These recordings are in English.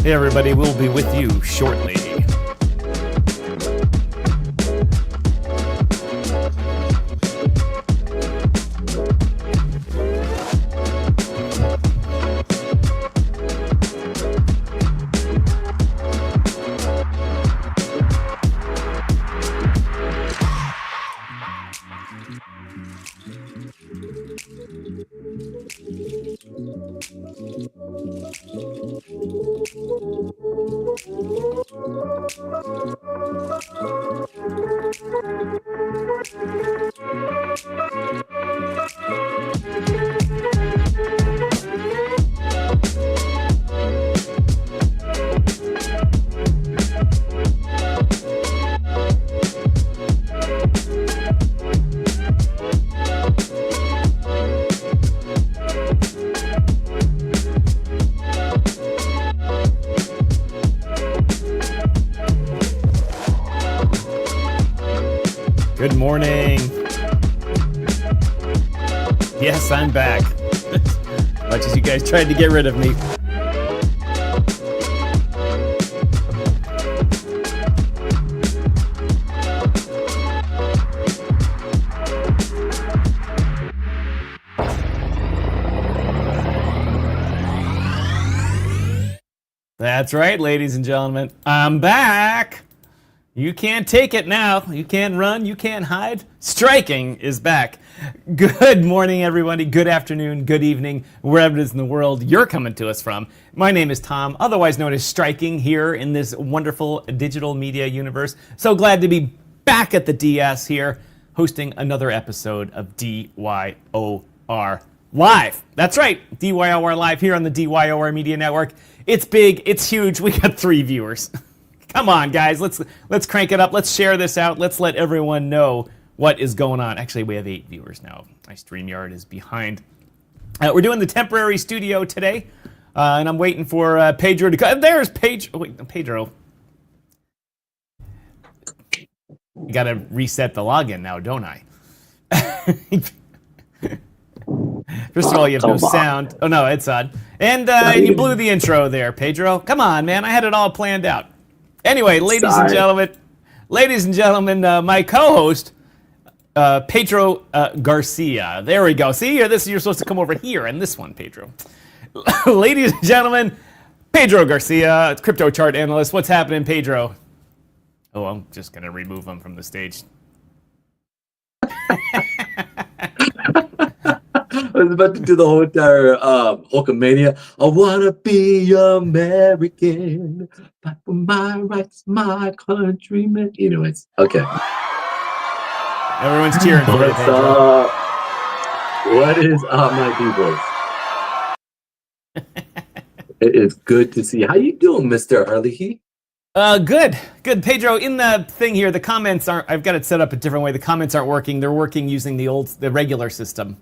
Hey everybody, we'll be with you shortly. Good morning. Yes, I'm back. Much as you guys tried to get rid of me. That's right, ladies and gentlemen. I'm back. You can't take it now. You can't run. You can't hide. Striking is back. Good morning, everybody. Good afternoon. Good evening, wherever it is in the world you're coming to us from. My name is Tom, otherwise known as Striking, here in this wonderful digital media universe. So glad to be back at the DS here, hosting another episode of DYOR Live. That's right, DYOR Live here on the DYOR Media Network. It's big. It's huge. We got 3 viewers. Come on, guys, let's crank it up. Let's share this out. Let's let everyone know what is going on. Actually, we have 8 viewers now. My StreamYard is behind. We're doing the temporary studio today, and I'm waiting for Pedro to come. There's Pedro. Wait, Pedro. You got to reset the login now, don't I? First of all, you have no sound. Oh, no, it's on. And you blew the intro there, Pedro. Come on, man. I had it all planned out. Anyway, ladies and gentlemen, my co-host, Pedro Garcia. There we go. See, you're supposed to come over here in this one, Pedro. Ladies and gentlemen, Pedro Garcia, crypto chart analyst. What's happening, Pedro? Oh, I'm just going to remove him from the stage. I was about to do the whole entire Hulkamania. I wanna be American, fight for my rights, my countrymen. Anyways, okay. Everyone's cheering for it. What is up, my people? It is good to see. How you doing, Mr. Herlihy? Good. Pedro, in the thing here, the comments aren't. I've got it set up a different way. The comments aren't working. They're working using the regular system.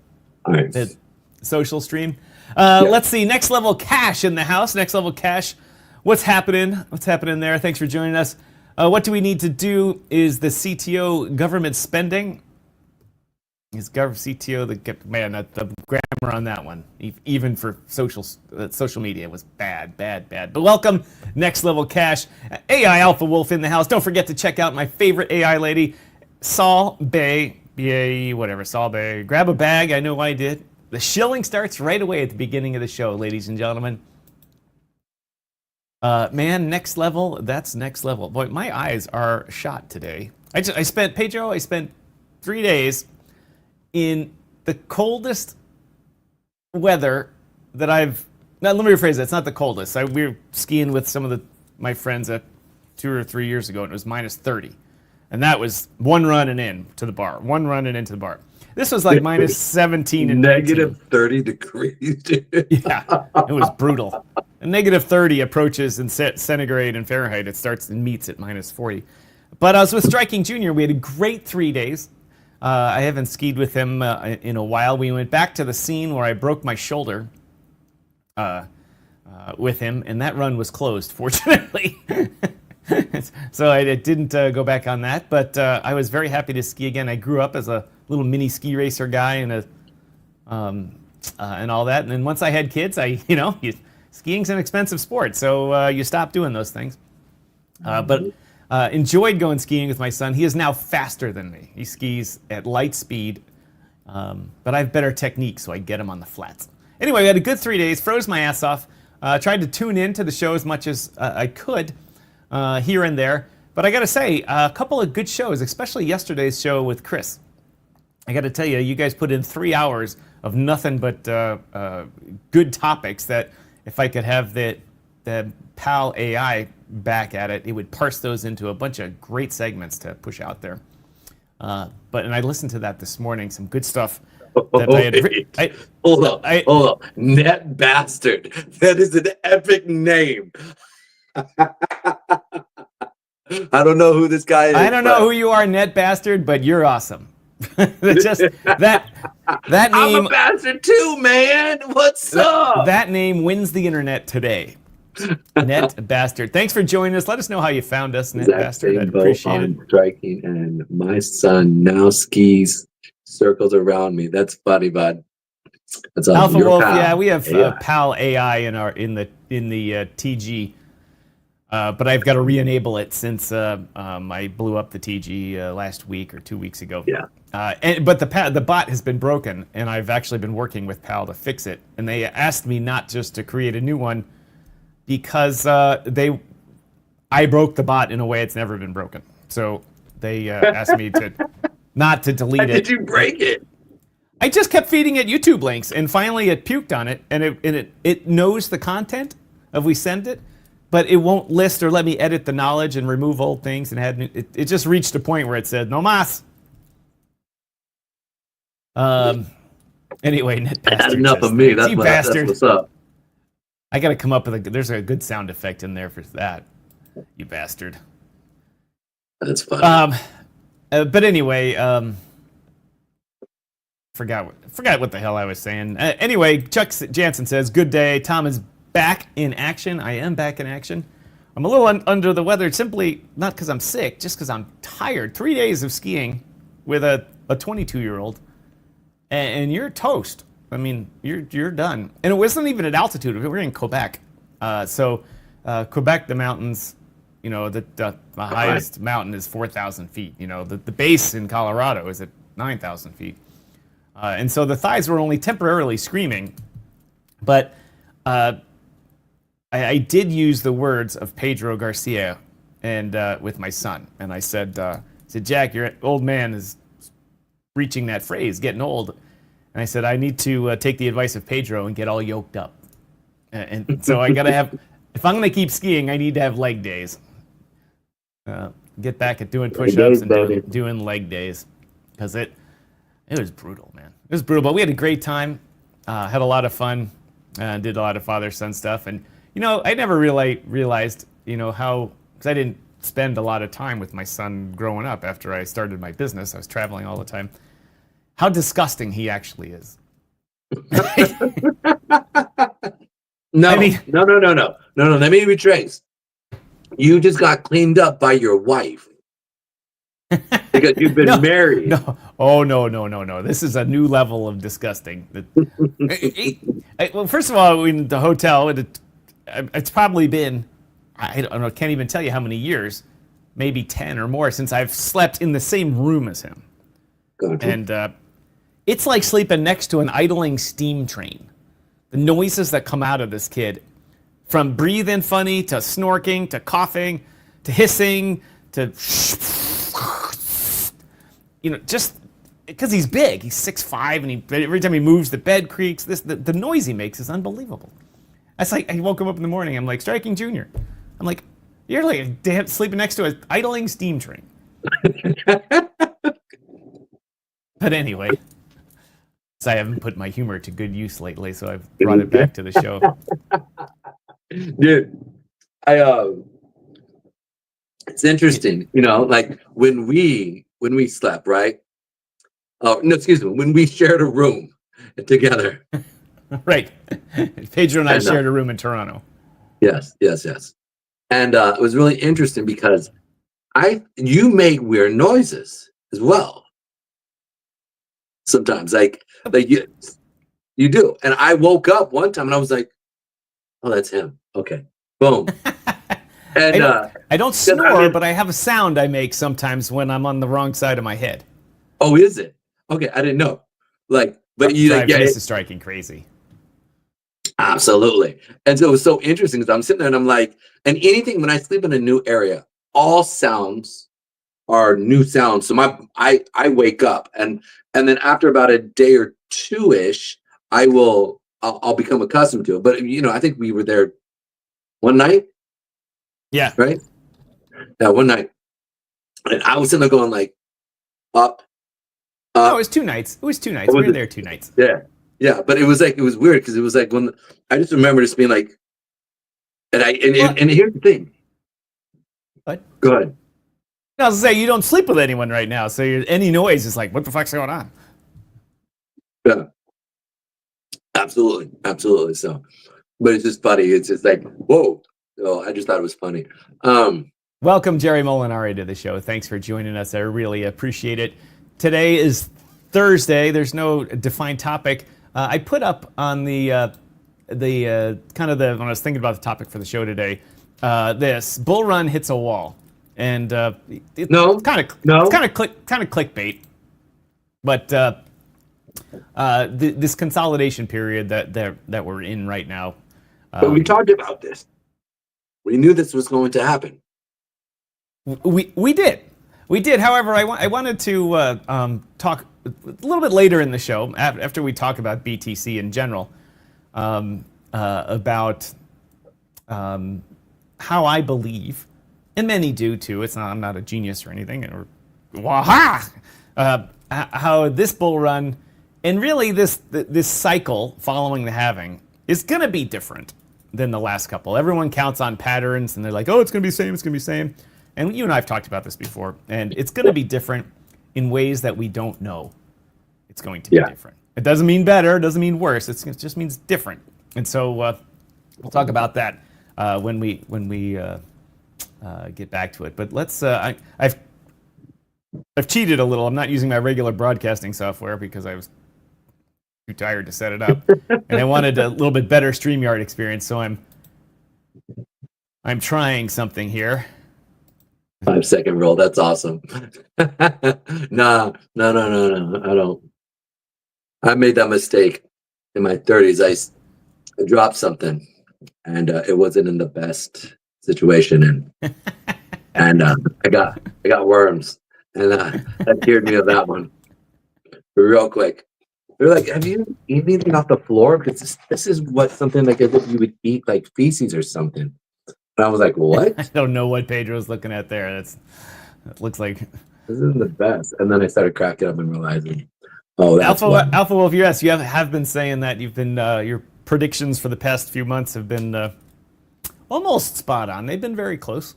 Nice. The social stream. Let's see. Next Level Cash in the house. Next Level Cash. What's happening? What's happening there? Thanks for joining us. What do we need to do? Is the CTO government spending? Is CTO the grammar on that one? Even for social media was bad. But welcome, Next Level Cash. AI Alpha Wolf in the house. Don't forget to check out my favorite AI lady, Sol Bay. BAE, whatever, Sol Bay. Grab a bag. I know I did. The shilling starts right away at the beginning of the show, ladies and gentlemen. Man, next level. That's next level. Boy, my eyes are shot today. I spent 3 days in the coldest weather that I've. Now, let me rephrase that. It's not the coldest. We were skiing with some of my friends at 2 or 3 years ago, and it was minus 30. And that was one run and in to the bar. One run and into the bar. This was like minus 17 and negative 19. 30 degrees, dude. Yeah, it was brutal. And negative 30 approaches in centigrade and Fahrenheit. It starts and meets at minus 40. But I was with Striking Jr. We had a great 3 days. I haven't skied with him in a while. We went back to the scene where I broke my shoulder with him, and that run was closed, fortunately. So I didn't go back on that, but I was very happy to ski again. I grew up as a little mini ski racer guy and all that. And then once I had kids, skiing's an expensive sport, so you stop doing those things. But enjoyed going skiing with my son. He is now faster than me. He skis at light speed, but I have better technique, so I get him on the flats. Anyway, we had a good 3 days, froze my ass off, tried to tune in to the show as much as I could here and there. But I got to say, a couple of good shows, especially yesterday's show with Chris. I got to tell you, you guys put in 3 hours of nothing but good topics that if I could have the PAL AI back at it, it would parse those into a bunch of great segments to push out there. And I listened to that this morning, some good stuff. That Hold up. Net Bastard. That is an epic name. I don't know who this guy is. I don't know who you are, Net Bastard, but you're awesome. Just that name. I'm a bastard too, man. What's up? That name wins the internet today. Net Bastard. Thanks for joining us. Let us know how you found us, Net Bastard. I'd appreciate it. Striking, and my son now skis circles around me. That's funny, bud. That's Alpha Wolf. Yeah, we have PAL AI in the TG. But I've got to re-enable it since I blew up the TG last week or 2 weeks ago. Yeah. But the bot has been broken, and I've actually been working with PAL to fix it. And they asked me not just to create a new one because I broke the bot in a way it's never been broken. So they asked me not to delete it. How did you break it? I just kept feeding it YouTube links, and finally it puked on it, and it knows the content of we send it. But it won't list or let me edit the knowledge and remove old things. And it just reached a point where it said, no mas. Anyway, Net Bastard. Enough of me. That's what's up. I got to come up with there's a good sound effect in there for that. You bastard. That's funny. But anyway, forgot what the hell I was saying. Anyway, Chuck Jansen says, good day. Tom is back in action. I am back in action. I'm a little under the weather, simply not because I'm sick, just because I'm tired. 3 days of skiing with a 22-year-old, and you're toast. I mean, you're done. And it wasn't even at altitude. We were in Quebec. Quebec, the mountains, the highest mountain is 4,000 feet. The base in Colorado is at 9,000 feet. And so the thighs were only temporarily screaming, but I did use the words of Pedro Garcia and with my son, and I said, Jack, your old man is reaching that phrase, getting old. And I said, I need to take the advice of Pedro and get all yoked up. And so I got to have, if I'm going to keep skiing, I need to have leg days. Get back at doing push-ups and doing leg days, because it was brutal, man. It was brutal, but we had a great time, had a lot of fun, did a lot of father-son stuff, and I never realized, how, because I didn't spend a lot of time with my son growing up after I started my business. I was traveling all the time. How disgusting he actually is. No. Let me retrace. You just got cleaned up by your wife. Because you've been married. No. Oh, no. This is a new level of disgusting. Well, first of all, in the hotel, it's probably been, I don't know, can't even tell you how many years, maybe 10 or more since I've slept in the same room as him. Gotcha. And it's like sleeping next to an idling steam train. The noises that come out of this kid, from breathing funny to snorking to coughing to hissing to, just because he's big. He's 6'5", and every time he moves, the bed creaks. The noise he makes is unbelievable. That's like, I woke him up in the morning. I'm like, Striking Jr. I'm like, You're like sleeping next to an idling steam train. But anyway, so I haven't put my humor to good use lately, so I've brought it back to the show. Dude, it's interesting, you know, like when we slept, right? Oh, no, excuse me, when we shared a room together. Right. Pedro and I shared a room in Toronto. Yes. And it was really interesting because you make weird noises as well. Sometimes, like you do. And I woke up one time and I was like, "Oh, that's him." Okay, boom. And I don't snore, but I have a sound I make sometimes when I'm on the wrong side of my head. Oh, is it? Okay, I didn't know. Like, but you like, this is striking crazy. Absolutely. And so it was so interesting because I'm sitting there and I'm like, and anything when I sleep in a new area, all sounds are new sounds. So I wake up and then after about a day or two-ish, I'll become accustomed to it. But you know, I think we were there one night. Yeah. Right? Yeah, one night. And I was sitting there going like up. No, it was 2 nights. It was 2 nights. We were there 2 nights. Yeah. Yeah. But it was weird because it was like when I just remember just being like, and here's the thing. What? Go ahead. I was gonna say you don't sleep with anyone right now, so any noise is like, what the fuck's going on? Yeah. Absolutely. So, but it's just funny. It's just like, whoa. So I just thought it was funny. Welcome, Jerry Molinari, to the show. Thanks for joining us. I really appreciate it. Today is Thursday. There's no defined topic. I put up on the when I was thinking about the topic for the show today, this bull run hits a wall, and it's kind of clickbait, but this consolidation period that we're in right now. But we talked about this. We knew this was going to happen. We did. However, I wanted to talk a little bit later in the show, after we talk about BTC in general, about how I believe, and many do too. I'm not a genius or anything. Or how this bull run and really this cycle following the halving is going to be different than the last couple. Everyone counts on patterns, and they're like, "Oh, it's going to be the same. It's going to be the same." And you and I have talked about this before, and it's going to be different in ways that we don't know. It's going to be different. It doesn't mean better. It doesn't mean worse. It just means different. And so we'll talk about that when we get back to it. But let's. I've cheated a little. I'm not using my regular broadcasting software because I was too tired to set it up, and I wanted a little bit better StreamYard experience. So I'm trying something here. 5-second rule. That's awesome. No. I don't. I made that mistake in my 30s. I dropped something, and it wasn't in the best situation, and I got worms, and that cured me of that one real quick. They're like, "Have you eaten anything off the floor?" Because this is what something like as if you would eat like feces or something. And I was like, "What?" I don't know what Pedro's looking at there. That looks like this isn't the best. And then I started cracking up and realizing, oh, that's Alpha Wolf US. You have been saying that you've been your predictions for the past few months have been almost spot on. They've been very close.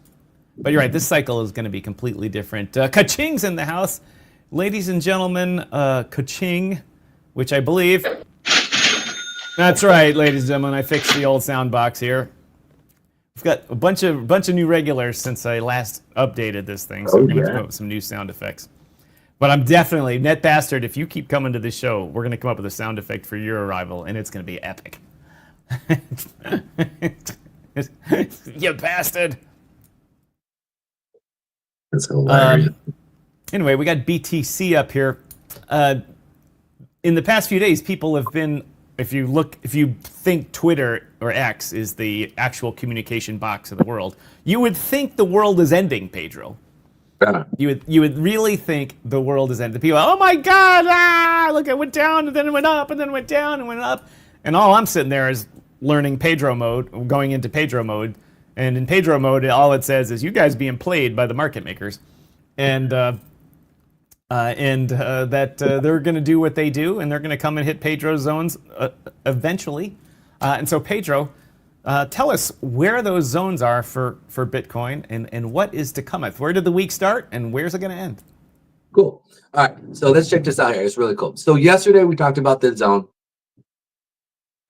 But you're right. This cycle is going to be completely different. Kaching's in the house, ladies and gentlemen. Kaching, which I believe. That's right, ladies and gentlemen. I fixed the old sound box here. We've got a bunch of new regulars since I last updated this thing, so we're going to come up with some new sound effects. But I'm definitely, Net Bastard, if you keep coming to this show, we're going to come up with a sound effect for your arrival, and it's going to be epic. You bastard! That's hilarious. Anyway, we got BTC up here. In the past few days, people have been, if you think Twitter or X is the actual communication box of the world, you would think the world is ending, Pedro. Yeah. You would really think the world is ending. People are, oh my God, look, it went down and then it went up and then it went down and went up. And all I'm sitting there is learning Pedro mode, going into Pedro mode, And in Pedro mode, all it says is you guys being played by the market makers, and that they're going to do what they do, and they're going to come and hit Pedro's zones eventually. And so Pedro, tell us where those zones are for Bitcoin, and what is to come. Where did the week start, and where's it going to end? Cool. All right, so let's check this out here. It's really cool. So yesterday we talked about the zone,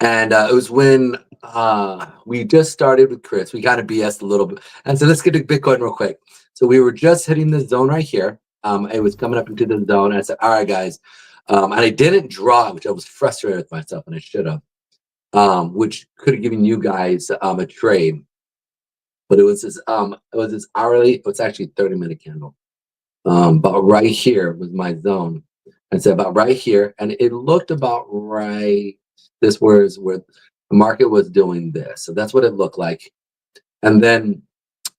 and it was when we just started with Chris. We got to BS a little bit, and so let's get to Bitcoin real quick. So we were just hitting the zone right here. It was coming up into the zone. And I said, "All right, guys," and I didn't draw, which I was frustrated with myself, and I should have, which could have given you guys a trade, but it was this hourly. It's actually 30-minute candle. About right here was my zone. I said about right here, and it looked about right. This was where the market was doing this, so that's what it looked like. And then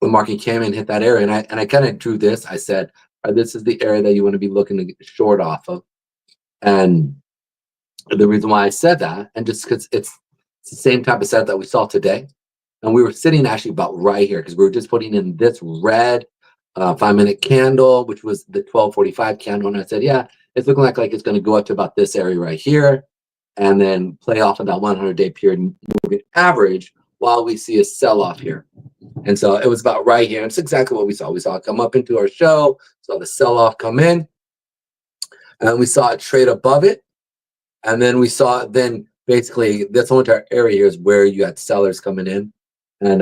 the market came and hit that area, and I kind of drew this. I said, this is the area that you want to be looking to get short off of. And the reason why I said that, and just because it's the same type of setup that we saw today, and we were sitting actually about right here because we were just putting in this red 5-minute candle, which was the 1245 candle, and I said, yeah, it's looking like it's going to go up to about this area right here, and then play off of that 100-day period moving average while we see a sell-off here. And so it was about right here. And it's exactly what we saw. We saw it come up into our show, saw the sell-off come in, and we saw it trade above it. And then we saw then basically this whole entire area here is where you had sellers coming in. And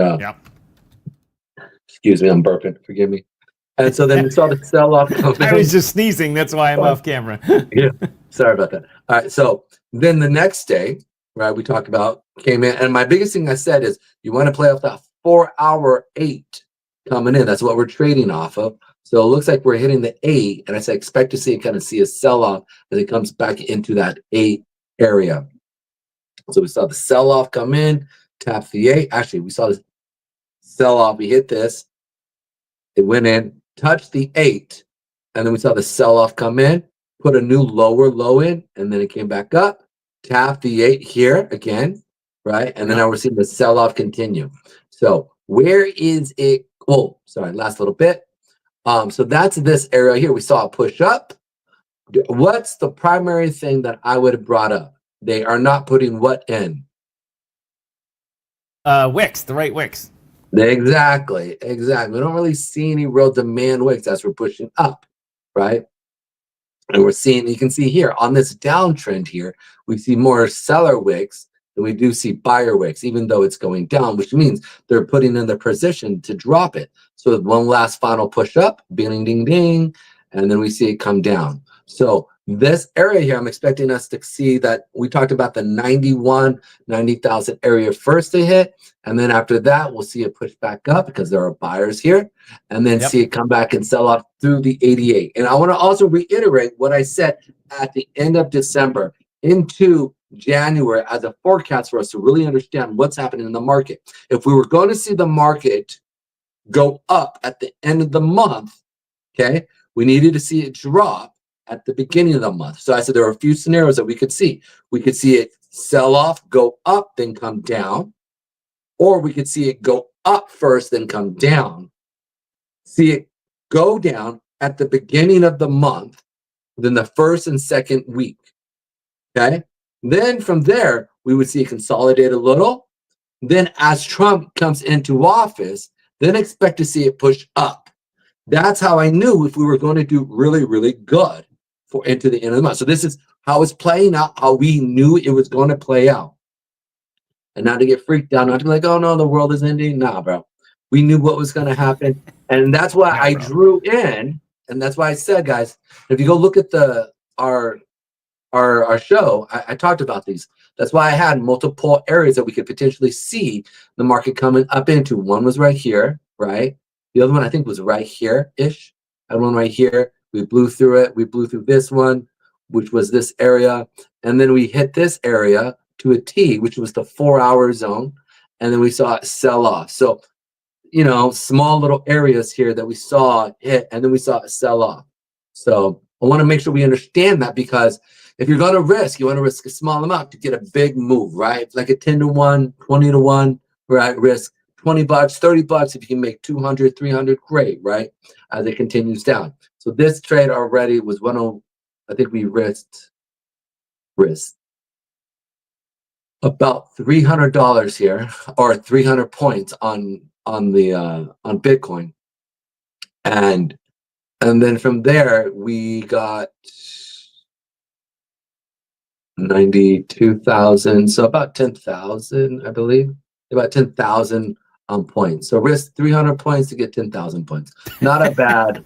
excuse me, I'm burping. Forgive me. And so then we saw the sell-off come in. I was just sneezing. That's why I'm off camera. Yeah, sorry about that. All right, so then the next day, right, we talked about came in. And my biggest thing I said is you want to play off that 4-hour 8 coming in. That's what we're trading off of. So it looks like we're hitting the 8. And I said expect to see it kind of see a sell-off as it comes back into that 8 area. So we saw the sell-off come in, tap the 8. Actually, we saw this sell-off. We hit this. It went in, touched the 8, and then we saw the sell-off come in, put a new lower low in, and then it came back up, tap the 8 here again, right? And then now we're seeing the sell-off continue. So where is it? Oh, sorry, last little bit. So that's this area here. We saw it push up. What's the primary thing that I would have brought up? They are not putting what in? Wicks, the right wicks. Exactly. We don't really see any real demand wicks as we're pushing up, right? And we're seeing, you can see here on this downtrend here, we see more seller wicks than we do see buyer wicks, even though it's going down, which means they're putting in their position to drop it. So one last final push up, ding, ding, ding, and then we see it come down. So this area here, I'm expecting us to see that we talked about the 90,000 area first to hit. And then after that, we'll see it push back up because there are buyers here, and then see it come back and sell off through the 88. And I want to also reiterate what I said at the end of December into January as a forecast for us to really understand what's happening in the market. If we were going to see the market go up at the end of the month, okay, we needed to see it drop at the beginning of the month. So I said there are a few scenarios that we could see. We could see it sell off, go up, then come down. Or we could see it go up first, then come down. See it go down at the beginning of the month, then the first and second week. Okay? Then from there, we would see it consolidate a little. Then as Trump comes into office, then expect to see it push up. That's how I knew if we were going to do really, really good for into the end of the month. So this is how it's playing out, how we knew it was going to play out. And not to get freaked out, not to be like, oh no, the world is ending. Nah, bro. We knew what was going to happen. And that's why I drew in. And that's why I said, guys, if you go look at our show, I talked about these. That's why I had multiple areas that we could potentially see the market coming up into. One was right here, right? The other one I think was right here-ish. I had one right here. We blew through it. We blew through this one, which was this area. And then we hit this area to a T, which was the 4-hour zone. And then we saw it sell off. So, you know, small little areas here that we saw hit, and then we saw it sell off. So I want to make sure we understand that, because if you're going to risk, you want to risk a small amount to get a big move, right? Like a 10 to 1, 20 to 1, right? Risk 20 bucks, 30 bucks. If you can make 200, 300, great, right? As it continues down. So this trade already was I think we risked about $300 here, or 300 points on Bitcoin. And then from there, we got 92,000, so about 10,000, I believe, about 10,000 points. So risk 300 points to get 10,000 points. Not a bad,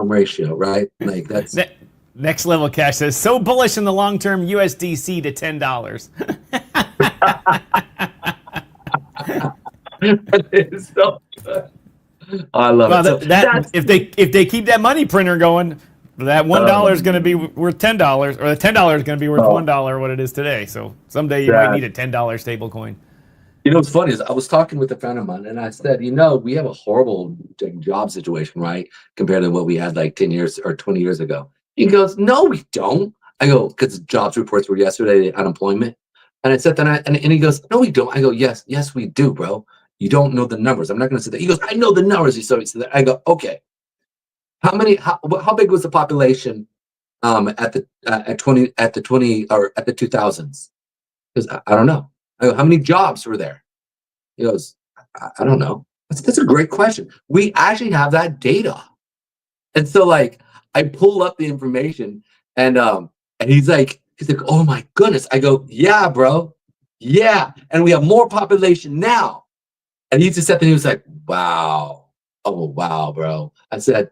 ratio, right? Like that's Next Level Cash says, so bullish in the long term, USDC to $10. That is so good. I love it. So if they keep that money printer going, that $1 is going to be worth $10, or the $10 is going to be worth $1, what it is today. So someday you might need a $10 stable coin. You know what's funny is I was talking with a friend of mine, and I said, we have a horrible job situation, right, compared to what we had like 10 years or 20 years ago. He goes, no, we don't. I go, because jobs reports were yesterday, unemployment. And I said that, and he goes, no, we don't. I go, yes, we do, bro. You don't know the numbers. I'm not going to say that. He goes, I know the numbers. He said that. I go, okay. How big was the population at the 2000s? Because I don't know. I go, how many jobs were there? He goes, I don't know. That's a great question. We actually have that data. And so like I pull up the information and he's like, oh my goodness. I go, yeah, bro. Yeah. And we have more population now. And he just said that he was like, wow. Oh wow, bro. I said,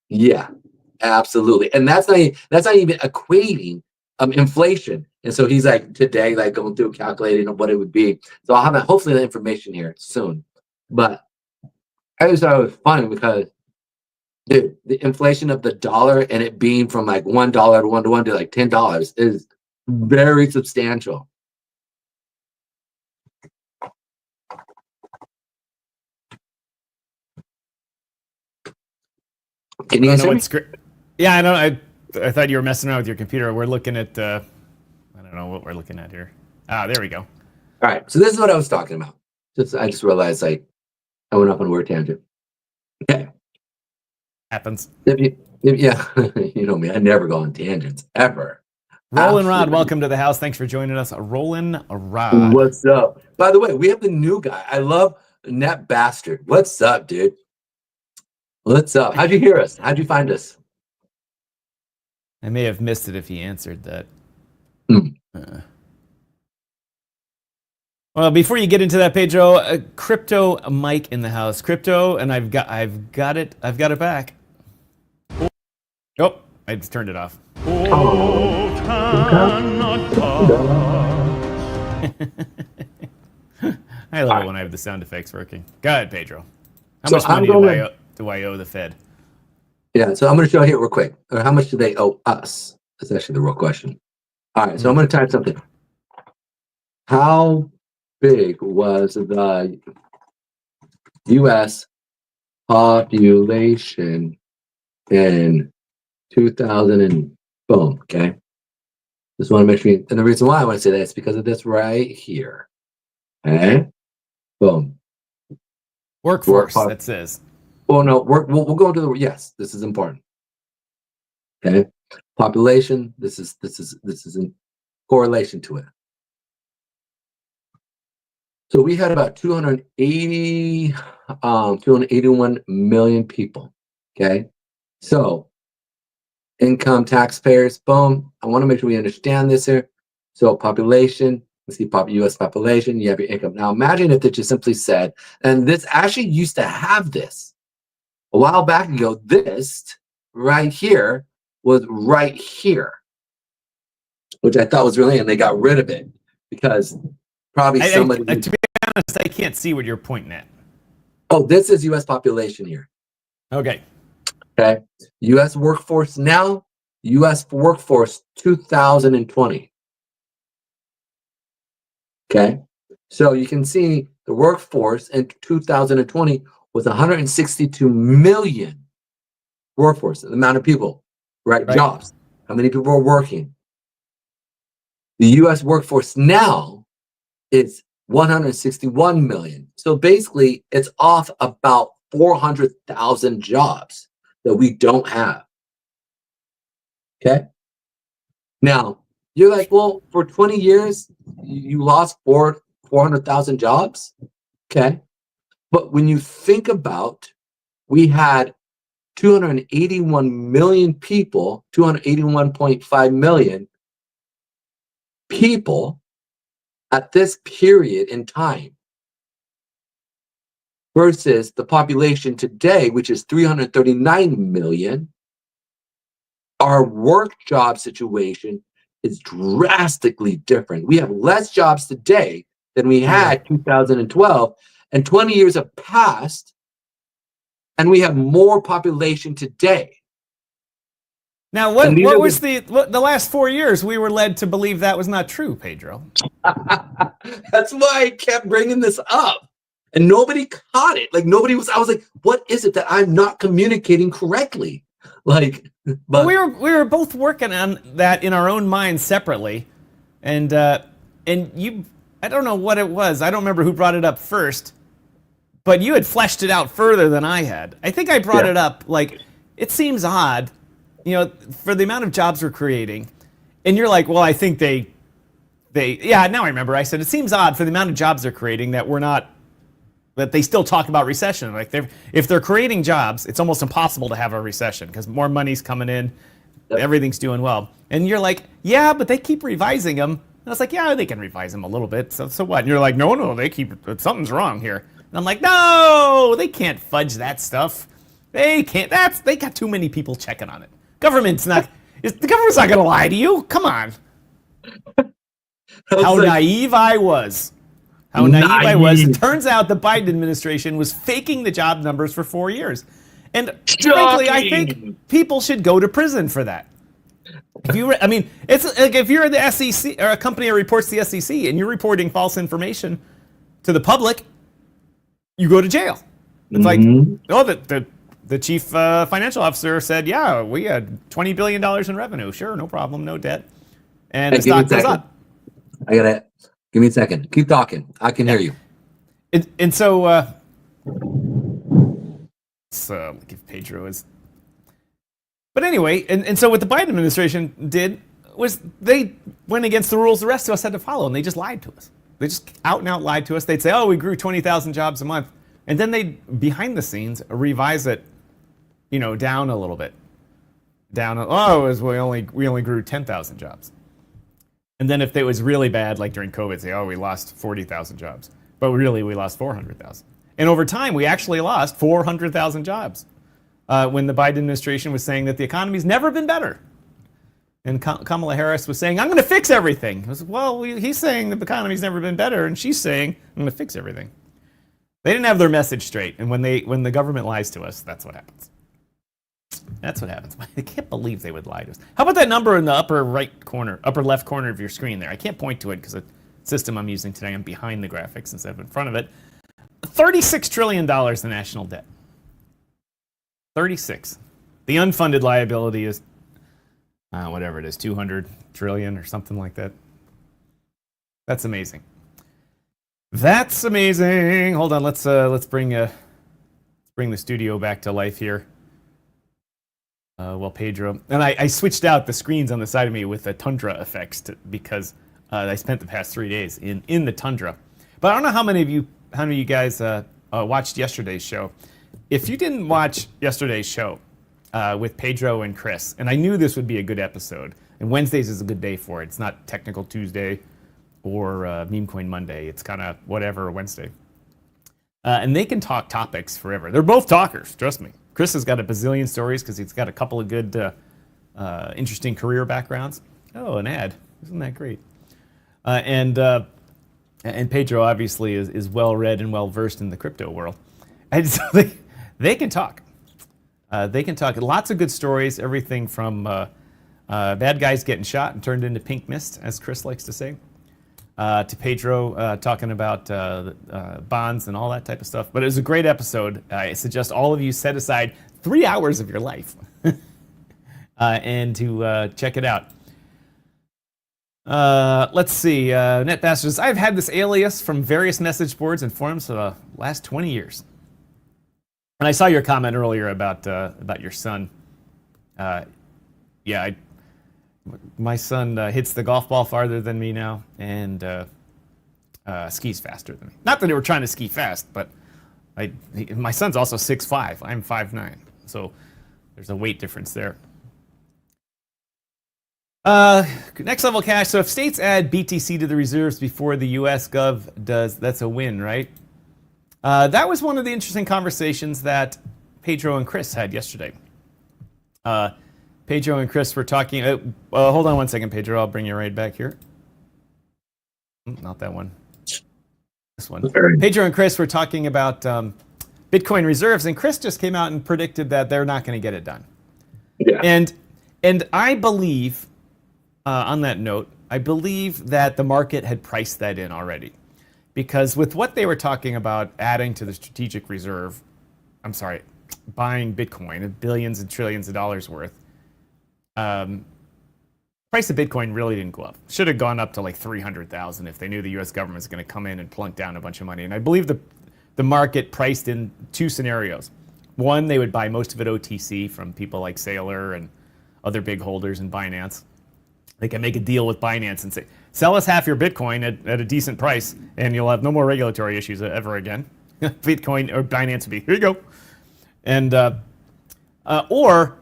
yeah, absolutely. And that's not even equating inflation. And so he's like today, like going through calculating what it would be. So I'll have hopefully the information here soon. But I just thought it was funny because dude, the inflation of the dollar and it being from like $1 to 1 to like $10 is very substantial. Can you answer me? Yeah, I know. I thought you were messing around with your computer. We're looking at I don't know what we're looking at here. Ah, there we go. All right, so this is what I was talking about. I just realized like I went off on a word tangent. Okay. Happens. Yeah, you know me. I never go on tangents ever. Rollin' Rod, welcome to the house. Thanks for joining us. Rollin' Rod. What's up? By the way, we have the new guy. I love Net Bastard. What's up, dude? What's up? How'd you hear us? How'd you find us? I may have missed it if he answered that. Well, before you get into that, Pedro, Crypto Mike in the house. Crypto, and I've got it back. Oh, I just turned it off. I love it when I have the sound effects working. Go ahead, Pedro. How much money do I owe the Fed? Yeah, so I'm going to show here real quick. Or how much do they owe us? That's actually the real question. All right, so I'm going to type something. How big was the U.S. population in 2000 and boom, okay? Just want to make sure and the reason why I want to say that is because of this right here. Okay? Boom. Workforce, that says. Oh no, we'll go into the yes. This is important. Okay, population. This is in correlation to it. So we had about 281 million people. Okay, so income, taxpayers. Boom. I want to make sure we understand this here. So population. Let's see, U.S. population. You have your income. Now imagine if they just simply said, and this actually used to have this. A while back ago, this right here was right here, which I thought was really, and they got rid of it because probably somebody. To be honest, I can't see what you're pointing at. Oh, this is U.S. population here. Okay. Okay. U.S. workforce now, U.S. workforce 2020. Okay. So you can see the workforce in 2020 was 162 million workforce, the amount of people, right? Jobs, how many people are working. The U.S. workforce now is 161 million. So basically, it's off about 400,000 jobs that we don't have. Okay. Now, you're like, well, for 20 years, you lost 400,000 jobs. Okay. But when you think about, we had 281 million people, 281.5 million people at this period in time versus the population today, which is 339 million. Our work job situation is drastically different. We have less jobs today than we had 2012, and 20 years have passed, and we have more population today. Now, what was the last 4 years? We were led to believe that was not true, Pedro. That's why I kept bringing this up, and nobody caught it. Like nobody was. I was like, "What is it that I'm not communicating correctly?" Like, but we were both working on that in our own minds separately, and you. I don't know what it was. I don't remember who brought it up first, but you had fleshed it out further than I had. I think I brought it up like it seems odd. For the amount of jobs we're creating, and you're like, well, I think now I remember. I said it seems odd for the amount of jobs they're creating that they still talk about recession. Like if they're creating jobs, it's almost impossible to have a recession because more money's coming in, everything's doing well. And you're like, yeah, but they keep revising them. And I was like, yeah, they can revise them a little bit. So what? And you're like, no, something's wrong here. And I'm like, no, they can't fudge that stuff. They can't. They got too many people checking on it. The government's not going to lie to you. Come on. How naive I was. It turns out the Biden administration was faking the job numbers for 4 years. And frankly, I think people should go to prison for that. It's like if you're the SEC or a company that reports to the SEC and you're reporting false information to the public, you go to jail. It's like, the chief financial officer said, yeah, we had $20 billion in revenue. Sure, no problem, no debt. And the stock goes up. I got it. Give me a second. Keep talking. I can hear you. And so, let's give Pedro his. But anyway, and so what the Biden administration did was they went against the rules the rest of us had to follow, and they just lied to us. They just out and out lied to us. They'd say, oh, we grew 20,000 jobs a month. And then they'd, behind the scenes, revise it, down a little bit. We only grew 10,000 jobs. And then if it was really bad, like during COVID, say, oh, we lost 40,000 jobs. But really, we lost 400,000. And over time, we actually lost 400,000 jobs when the Biden administration was saying that the economy's never been better. And Kamala Harris was saying, I'm going to fix everything. I was, well, he's saying the economy's never been better, and she's saying, I'm going to fix everything. They didn't have their message straight, and when the government lies to us, that's what happens. That's what happens. I can't believe they would lie to us. How about that number in the upper left corner of your screen there? I can't point to it because the system I'm using today, I'm behind the graphics instead of in front of it. $36 trillion in national debt. 36. The unfunded liability is, whatever it is, 200 trillion or something like that. That's amazing. That's amazing. Hold on, let's bring the studio back to life here. Pedro and I switched out the screens on the side of me with the tundra effects because I spent the past 3 days in the tundra. But I don't know how many of you guys watched yesterday's show. If you didn't watch yesterday's show with Pedro and Chris, and I knew this would be a good episode, and Wednesdays is a good day for it. It's not Technical Tuesday or Meme Coin Monday. It's kind of whatever Wednesday. And they can talk topics forever. They're both talkers, trust me. Chris has got a bazillion stories because he's got a couple of good, interesting career backgrounds. Oh, an ad. Isn't that great? And Pedro obviously is well-read and well-versed in the crypto world. And so they can talk. They can talk. Lots of good stories, everything from bad guys getting shot and turned into pink mist, as Chris likes to say, to Pedro talking about bonds and all that type of stuff. But it was a great episode. I suggest all of you set aside 3 hours of your life and to check it out. Let's see. NetBastards. I've had this alias from various message boards and forums for the last 20 years. And I saw your comment earlier about your son. Yeah, my son hits the golf ball farther than me now, and skis faster than me. Not that they were trying to ski fast, but my son's also 6'5". I'm 5'9", so there's a weight difference there. Next level cash. So if states add BTC to the reserves before the U.S. Gov does, that's a win, right? That was one of the interesting conversations that Pedro and Chris had yesterday. Pedro and Chris were talking. Hold on one second, Pedro. I'll bring you right back here. Not that one. This one. Pedro and Chris were talking about Bitcoin reserves, and Chris just came out and predicted that they're not going to get it done. Yeah. And I believe. On that note, I believe that the market had priced that in already. Because with what they were talking about adding to the strategic reserve, buying Bitcoin, billions and trillions of dollars worth, price of Bitcoin really didn't go up. Should have gone up to like 300,000 if they knew the U.S. government was going to come in and plunk down a bunch of money. And I believe the market priced in two scenarios. One, they would buy most of it OTC from people like Saylor and other big holders in Binance. They can make a deal with Binance and say, sell us half your Bitcoin at a decent price, and you'll have no more regulatory issues ever again. Bitcoin or Binance would be, here you go. And or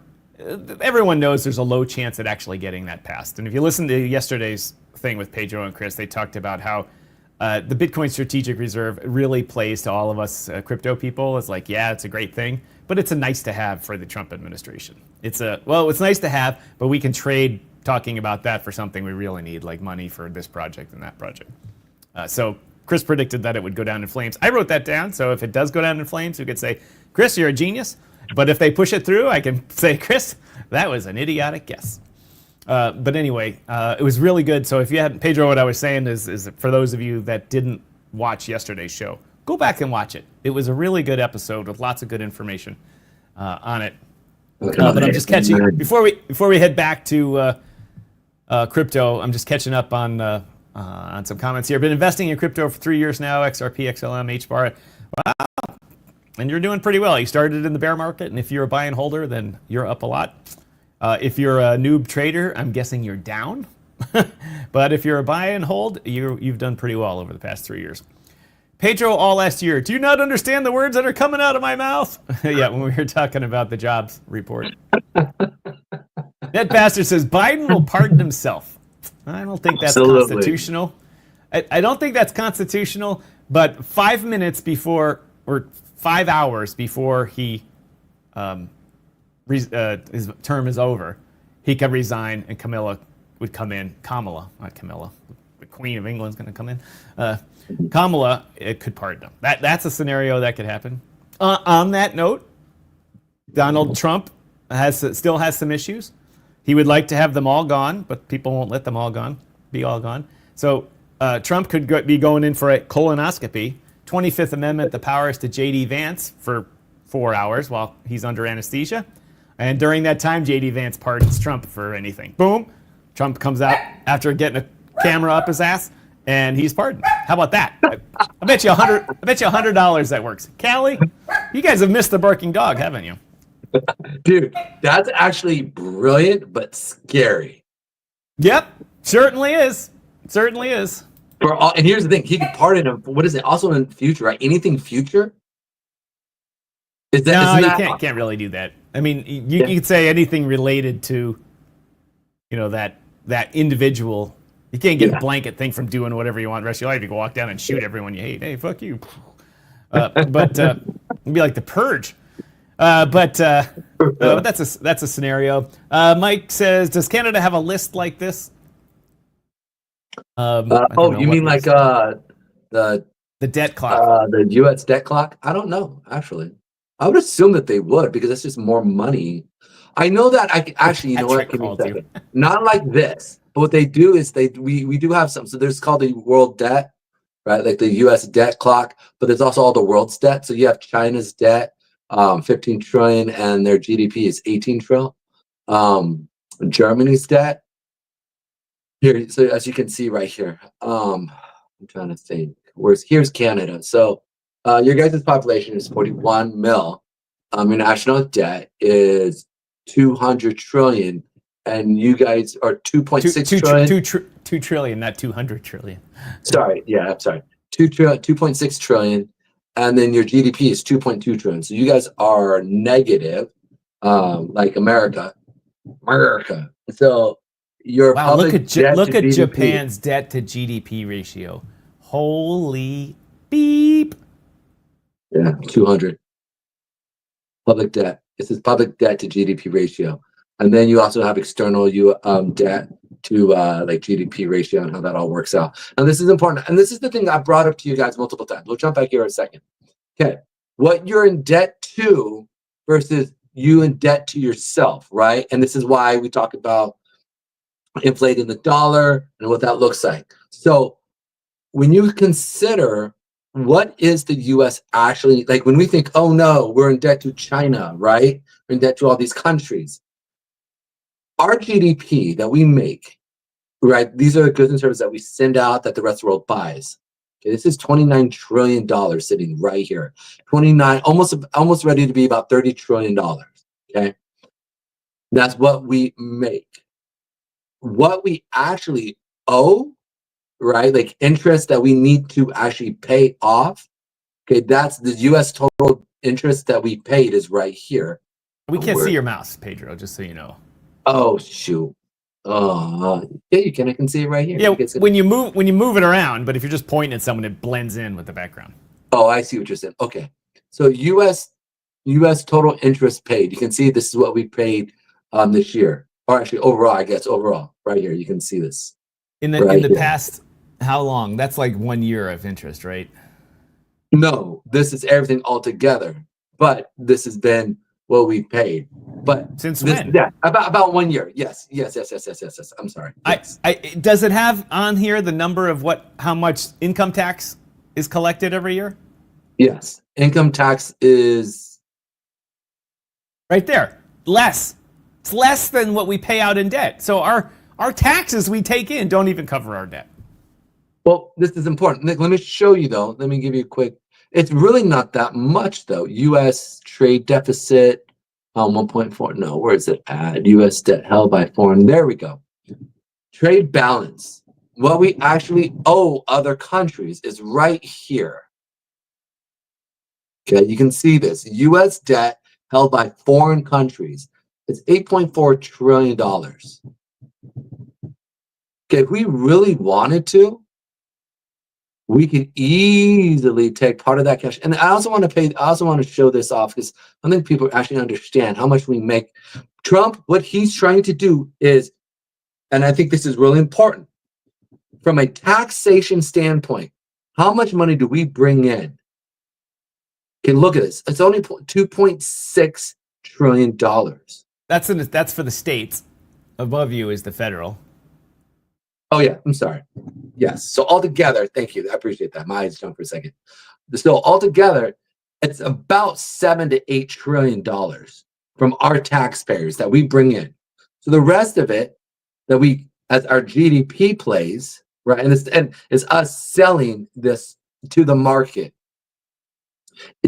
everyone knows there's a low chance at actually getting that passed. And if you listen to yesterday's thing with Pedro and Chris, they talked about how the Bitcoin strategic reserve really plays to all of us crypto people. It's like, yeah, it's a great thing, but it's a nice to have for the Trump administration. It's nice to have, but we can trade talking about that for something we really need, like money for this project and that project. So Chris predicted that it would go down in flames. I wrote that down, so if it does go down in flames, we could say, Chris, you're a genius. But if they push it through, I can say, Chris, that was an idiotic guess. But anyway, it was really good. So if you hadn't, Pedro, what I was saying is for those of you that didn't watch yesterday's show, go back and watch it. It was a really good episode with lots of good information on it. But I'm just catching, before we head back to crypto, I'm just catching up on some comments here. Been investing in crypto for 3 years now, XRP, XLM, HBAR. Wow. And you're doing pretty well. You started in the bear market, and if you're a buy and holder, then you're up a lot. If you're a noob trader, I'm guessing you're down. But if you're a buy and hold, you've done pretty well over the past 3 years. Pedro, all last year, do you not understand the words that are coming out of my mouth? Yeah, when we were talking about the jobs report. That bastard says Biden will pardon himself. I don't think that's constitutional. I don't think that's constitutional, but 5 minutes before, or 5 hours before he his term is over, he could resign and Kamala would come in. Kamala, not Camilla. The Queen of England's going to come in. Kamala, it could pardon him. That's a scenario that could happen. On that note, Donald Trump still has some issues. He would like to have them all gone, but people won't let them be all gone. So Trump could be going in for a colonoscopy. 25th Amendment, the powers to J.D. Vance for 4 hours while he's under anesthesia. And during that time, J.D. Vance pardons Trump for anything. Boom. Trump comes out after getting a camera up his ass, and he's pardoned. How about that? I bet you $100 that works. Callie, you guys have missed the barking dog, haven't you? Dude, that's actually brilliant, but scary. Yep, certainly is. Certainly is. And here's the thing: he could pardon him. What is it? Also in the future, right? Anything future? Is that? No, you can't really do that. I mean, you could say anything related to, that individual. You can't get a blanket thing from doing whatever you want the rest of your life. You can walk down and shoot everyone you hate. Hey, fuck you. But it'd be like the purge. But that's a scenario. Mike says, does Canada have a list like this? You mean like the debt clock? The U.S. debt clock? I don't know, actually. I would assume that they would, because it's just more money. I know that you know what? Give me a second. Not like this, but what they do is we do have some. So there's called the world debt, right? Like the U.S. debt clock, but there's also all the world's debt. So you have China's debt, 15 trillion, and their GDP is 18 trillion. Germany's debt Here, so as you can see right here, I'm trying to think. Here's Canada. So your guys' population is 41 mil. Your national debt is 200 trillion, and you guys are 2.6 trillion. 2 trillion, not 200 trillion. Sorry, yeah, I'm sorry. 2.6 trillion, and then your GDP is 2.2 trillion. So you guys are negative, like America. So your wow, look at GDP, Japan's debt to GDP ratio. Holy beep. Yeah, 200. Public debt. This is public debt to GDP ratio. And then you also have external debt to like GDP ratio and how that all works out. And this is important. And this is the thing I brought up to you guys multiple times. We'll jump back here in a second. Okay. What you're in debt to versus you in debt to yourself, right? And this is why we talk about inflating the dollar and what that looks like. So when you consider what is the US actually, like when we think, oh no, we're in debt to China, right? We're in debt to all these countries. Our GDP that we make, right? These are the goods and services that we send out that the rest of the world buys. Okay, this is $29 trillion sitting right here. 29, almost ready to be about $30 trillion. Okay. That's what we make. What we actually owe, right? Like interest that we need to actually pay off. Okay, that's the US total interest that we paid is right here. We can't see your mouse, Pedro, just so you know. Oh shoot. Yeah, you can. I can see it right here. Yeah, when you move it around, but if you're just pointing at someone, it blends in with the background. Oh, I see what you're saying. Okay. So US total interest paid. You can see this is what we paid this year. Or actually overall, I guess overall. Right here. You can see this. In the past, how long? That's like 1 year of interest, right? No, this is everything all together. But this has been what we paid. But since when? Yeah, about 1 year. Yes. I'm sorry. Yes. Does it have on here the number of how much income tax is collected every year? Yes. Income tax is right there. Less. It's less than what we pay out in debt. So our taxes we take in don't even cover our debt. Well, this is important. Let me show you though. Let me give you a quick. It's really not that much though. U.S. trade deficit, 1.4. No, where is it at? U.S. debt held by foreign. There we go. Trade balance. What we actually owe other countries is right here. Okay, you can see this. U.S. debt held by foreign countries. It's $8.4 trillion. Okay, if we really wanted to, we could easily take part of that cash. And I also want to show this off because I think people actually understand how much we make. Trump, what he's trying to do is, and I think this is really important, from a taxation standpoint, how much money do we bring in? Okay, look at this. It's only $2.6 trillion. That's for the states. Above you is the federal. Oh yeah, I'm sorry. Yes. So altogether, thank you. I appreciate that. My eyes jumped for a second. So altogether, it's about $7 to $8 trillion from our taxpayers that we bring in. So the rest of it that we, as our GDP plays, right, and it's us selling this to the market,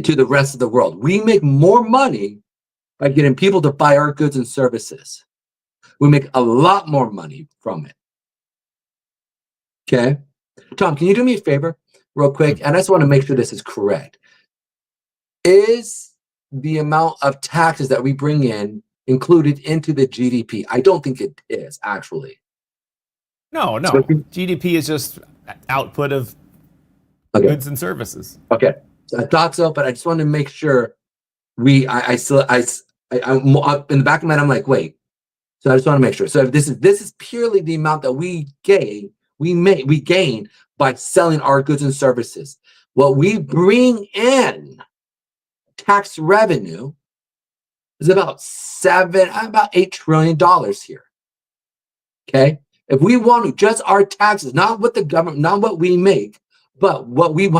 to the rest of the world. We make more money by getting people to buy our goods and services. We make a lot more money from it. Okay. Tom, can you do me a favor real quick? And I just want to make sure this is correct. Is the amount of taxes that we bring in included into the GDP? I don't think it is, actually. No. So GDP is just output of goods and services. Okay. So I thought so, but I just wanted to make sure I'm in the back of my mind, I'm like, wait. So I just want to make sure. So if this is purely the amount that we gain by selling our goods and services. What we bring in tax revenue is about $8 trillion here. Okay. If we want to, just our taxes, not what the government, not what we make, but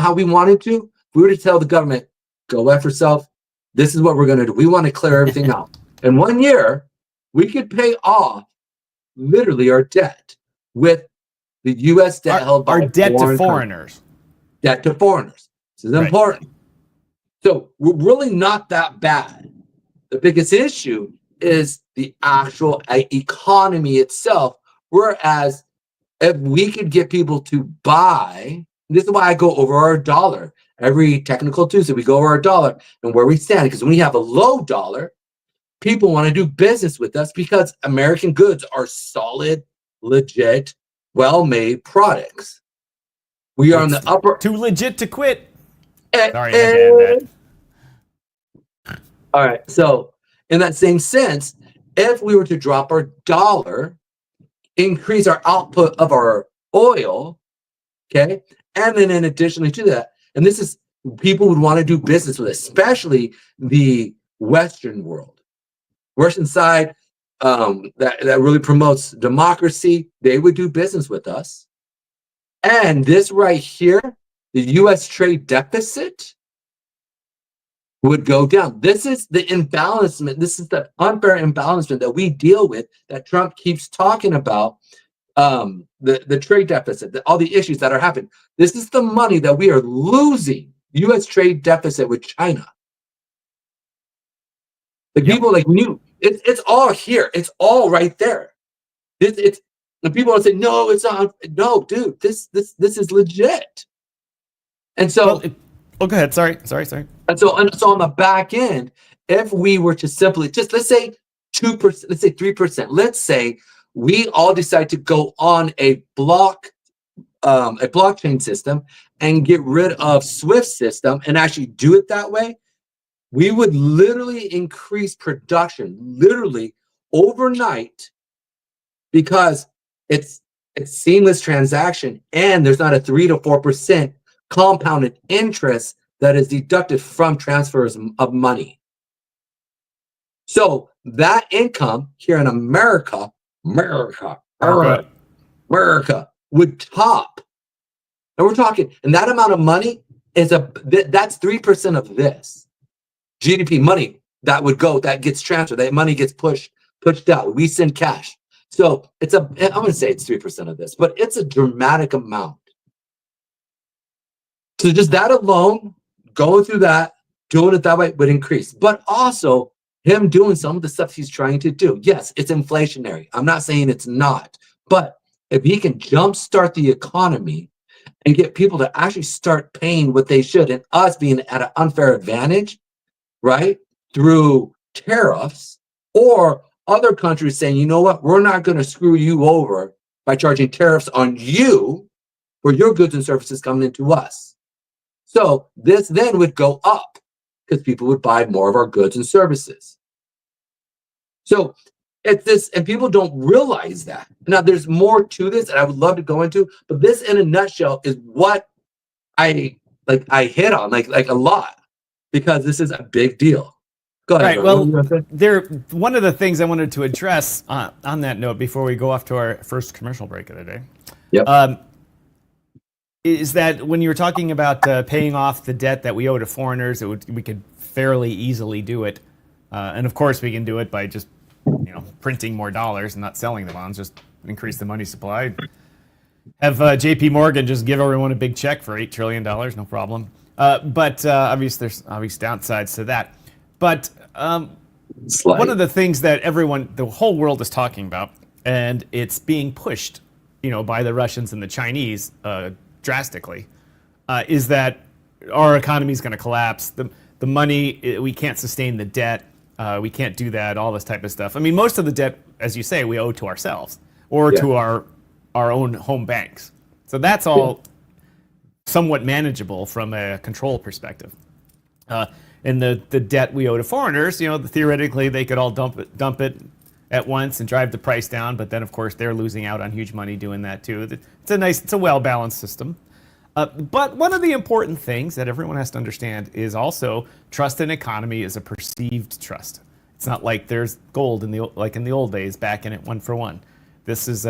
how we wanted to, if we were to tell the government, go after yourself, this is what we're going to do. We want to clear everything out. In 1 year, we could pay off literally our debt. with the U.S. debt held by our debt to foreign foreigners. Debt to foreigners. This is important. So we're really not that bad. The biggest issue is the actual economy itself. Whereas if we could get people to buy, this is why I go over our dollar. Every technical Tuesday, we go over our dollar and where we stand. Because when we have a low dollar, people want to do business with us because American goods are solid, legit, well-made products. We are on the upper... Too legit to quit. Sorry, I had to add that. All right, so in that same sense, if we were to drop our dollar, increase our output of our oil, okay, and then in addition to that, and this is, people would want to do business with, especially the Western world. Western side that really promotes democracy, they would do business with us. And this right here, the U.S. trade deficit would go down. This is the imbalancement. This is the unfair imbalancement that we deal with, that Trump keeps talking about, the trade deficit, all the issues that are happening. This is the money that we are losing, U.S. trade deficit with China. The people like you, it's all here. It's all right there. And people will say, no, it's not. No, dude, this is legit. And so, go ahead. Sorry. And so on the back end, if we were to simply just, let's say 2%, let's say 3%, let's say we all decide to go on a blockchain system and get rid of Swift system and actually do it that way, we would literally increase production literally overnight, because it's seamless transaction and there's not a 3 to 4% compounded interest that is deducted from transfers of money. So that income here in America would top. And we're talking, and that amount of money is that's 3% of this GDP money that would go, that gets transferred, that money gets pushed out. We send cash. So I'm going to say it's 3% of this, but it's a dramatic amount. So just that alone, going through that, doing it that way would increase. But also him doing some of the stuff he's trying to do. Yes, it's inflationary. I'm not saying it's not. But if he can jumpstart the economy and get people to actually start paying what they should, and us being at an unfair advantage, right, through tariffs, or other countries saying, you know what, we're not going to screw you over by charging tariffs on you for your goods and services coming into us. So this then would go up because people would buy more of our goods and services. So it's this, and people don't realize that. Now there's more to this and I would love to go into, but this in a nutshell is what I hit on like a lot, because this is a big deal. Go ahead. Right. Well, one of the things I wanted to address on that note before we go off to our first commercial break of the day, is that when you were talking about paying off the debt that we owe to foreigners, we could fairly easily do it, and of course we can do it by just printing more dollars and not selling the bonds, just increase the money supply. Have JP Morgan just give everyone a big check for $8 trillion, no problem. But obviously there's obvious downsides to that. But one of the things that the whole world is talking about, and it's being pushed, by the Russians and the Chinese drastically, is that our economy is going to collapse. The money, we can't sustain the debt. We can't do that, all this type of stuff. I mean, most of the debt, as you say, we owe to ourselves or to our own home banks. So that's all somewhat manageable from a control perspective. And the debt we owe to foreigners, theoretically they could all dump it at once and drive the price down. But then, of course, they're losing out on huge money doing that too. It's a well-balanced system. But one of the important things that everyone has to understand is also trust in economy is a perceived trust. It's not like there's gold in the old days, backing it one for one. This is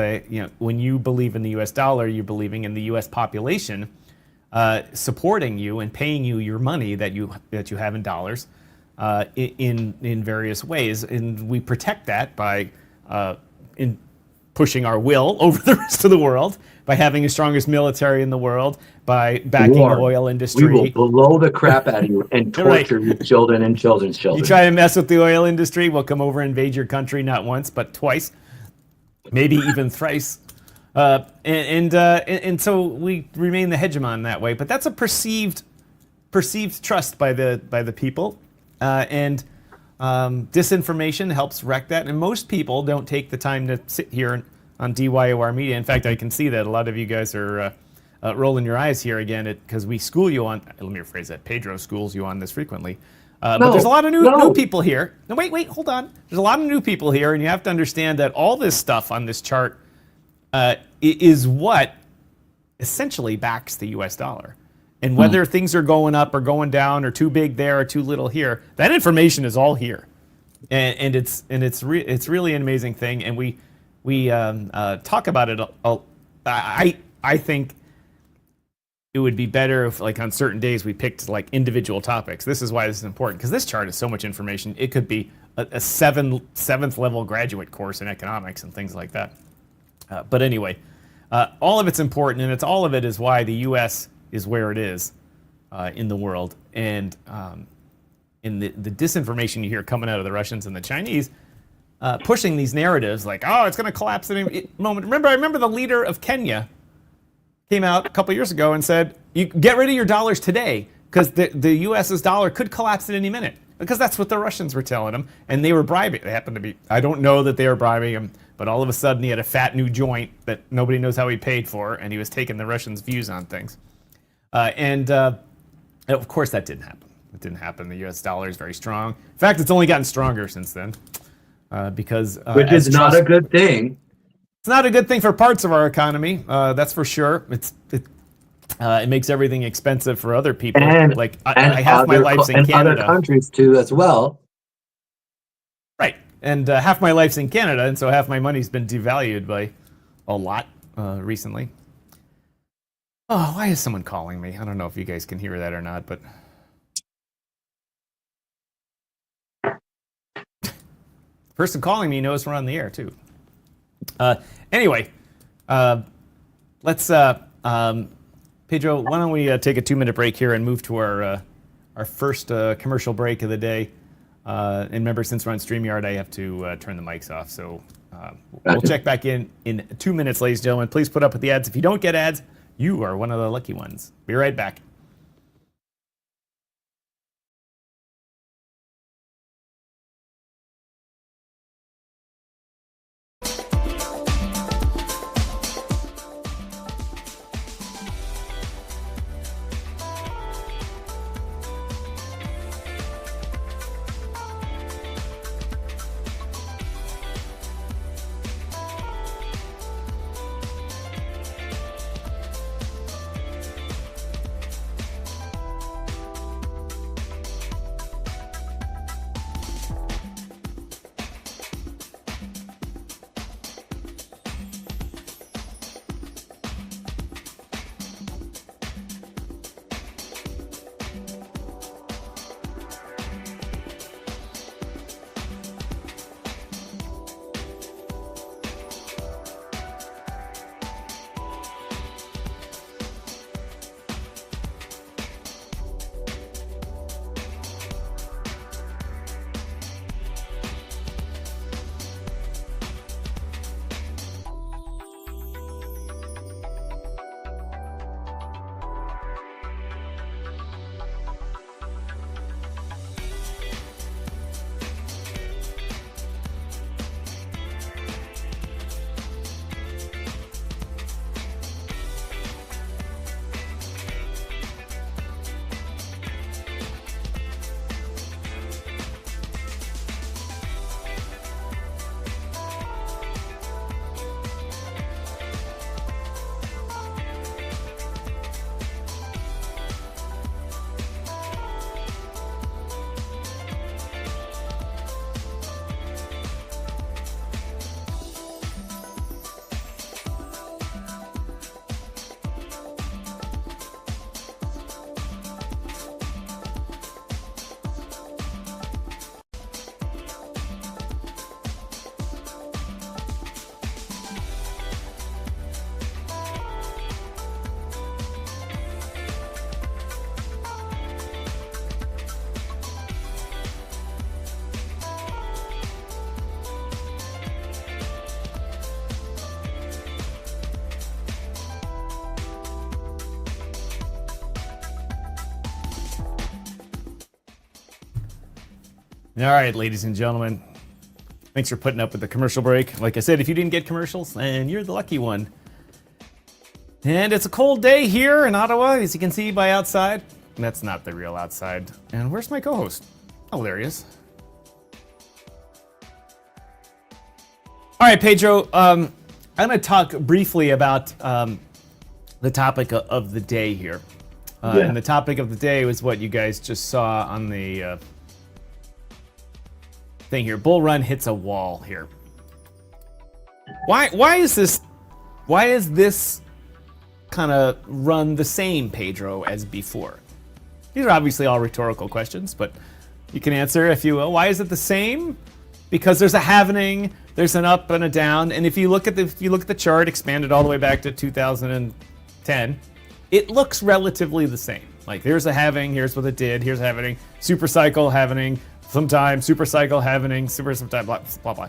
when you believe in the U.S. dollar, you're believing in the U.S. population supporting you and paying you your money that you have in dollars in various ways, and we protect that by pushing our will over the rest of the world, by having the strongest military in the world, by backing the oil industry. We will blow the crap out of you and torture your children and children's children. You try to mess with the oil industry, we'll come over and invade your country not once, but twice, maybe even thrice. And so we remain the hegemon that way. But that's a perceived trust by the people, and disinformation helps wreck that. And most people don't take the time to sit here on DYOR Media. In fact, I can see that a lot of you guys are rolling your eyes here again because we school you on. Let me rephrase that. Pedro schools you on this frequently. But there's a lot of new people here. No, wait, hold on. There's a lot of new people here, and you have to understand that all this stuff on this chart is what essentially backs the U.S. dollar. And whether things are going up or going down or too big there or too little here, that information is all here, and it's really an amazing thing. And we talk about it. I think it would be better if, like, on certain days we picked like individual topics. This is why this is important, because this chart is so much information. It could be a seventh level graduate course in economics and things like that. But anyway, all of it's important, and all of it is why the U.S. is where it is in the world. And in the disinformation you hear coming out of the Russians and the Chinese, pushing these narratives like, oh, it's going to collapse at any moment. I remember the leader of Kenya came out a couple years ago and said, you get rid of your dollars today, because the U.S.'s dollar could collapse at any minute, because that's what the Russians were telling him, and they were bribing. They happened to be, I don't know that they were bribing him, but all of a sudden he had a fat new joint that nobody knows how he paid for, and he was taking the Russians' views on things. Of course that didn't happen. It didn't happen. The U.S. dollar is very strong. In fact, it's only gotten stronger since then, because which is not a good thing. It's not a good thing for parts of our economy. That's for sure. It makes everything expensive for other people. And I have my life's in Canada. And other countries too, as well. Right. And half my life's in Canada, and so half my money's been devalued by a lot recently. Oh, why is someone calling me? I don't know if you guys can hear that or not, but the person calling me knows we're on the air too. Anyway, let's Pedro, why don't we take a 2-minute break here and move to our first commercial break of the day. And remember, since we're on StreamYard, I have to turn the mics off. So we'll check back in 2 minutes, ladies and gentlemen. Please put up with the ads. If you don't get ads, you are one of the lucky ones. Be right back. All right, ladies and gentlemen. Thanks for putting up with the commercial break. Like I said, if you didn't get commercials, then you're the lucky one. And it's a cold day here in Ottawa, as you can see by outside. That's not the real outside. And where's my co-host? Oh, there he is. All right, Pedro. I'm going to talk briefly about the topic of the day here. And the topic of the day was what you guys just saw on the thing here. Bull run hits a wall here. Why is this kind of run the same, Pedro, as before? These are obviously all rhetorical questions, but you can answer if you will. Why is it the same? Because there's a halvening, there's an up and a down, and if you look at the chart, expanded all the way back to 2010, it looks relatively the same. Like there's a halving, here's what it did, here's a halvening, super cycle halvening, sometime super cycle halvening, super sometime blah blah blah.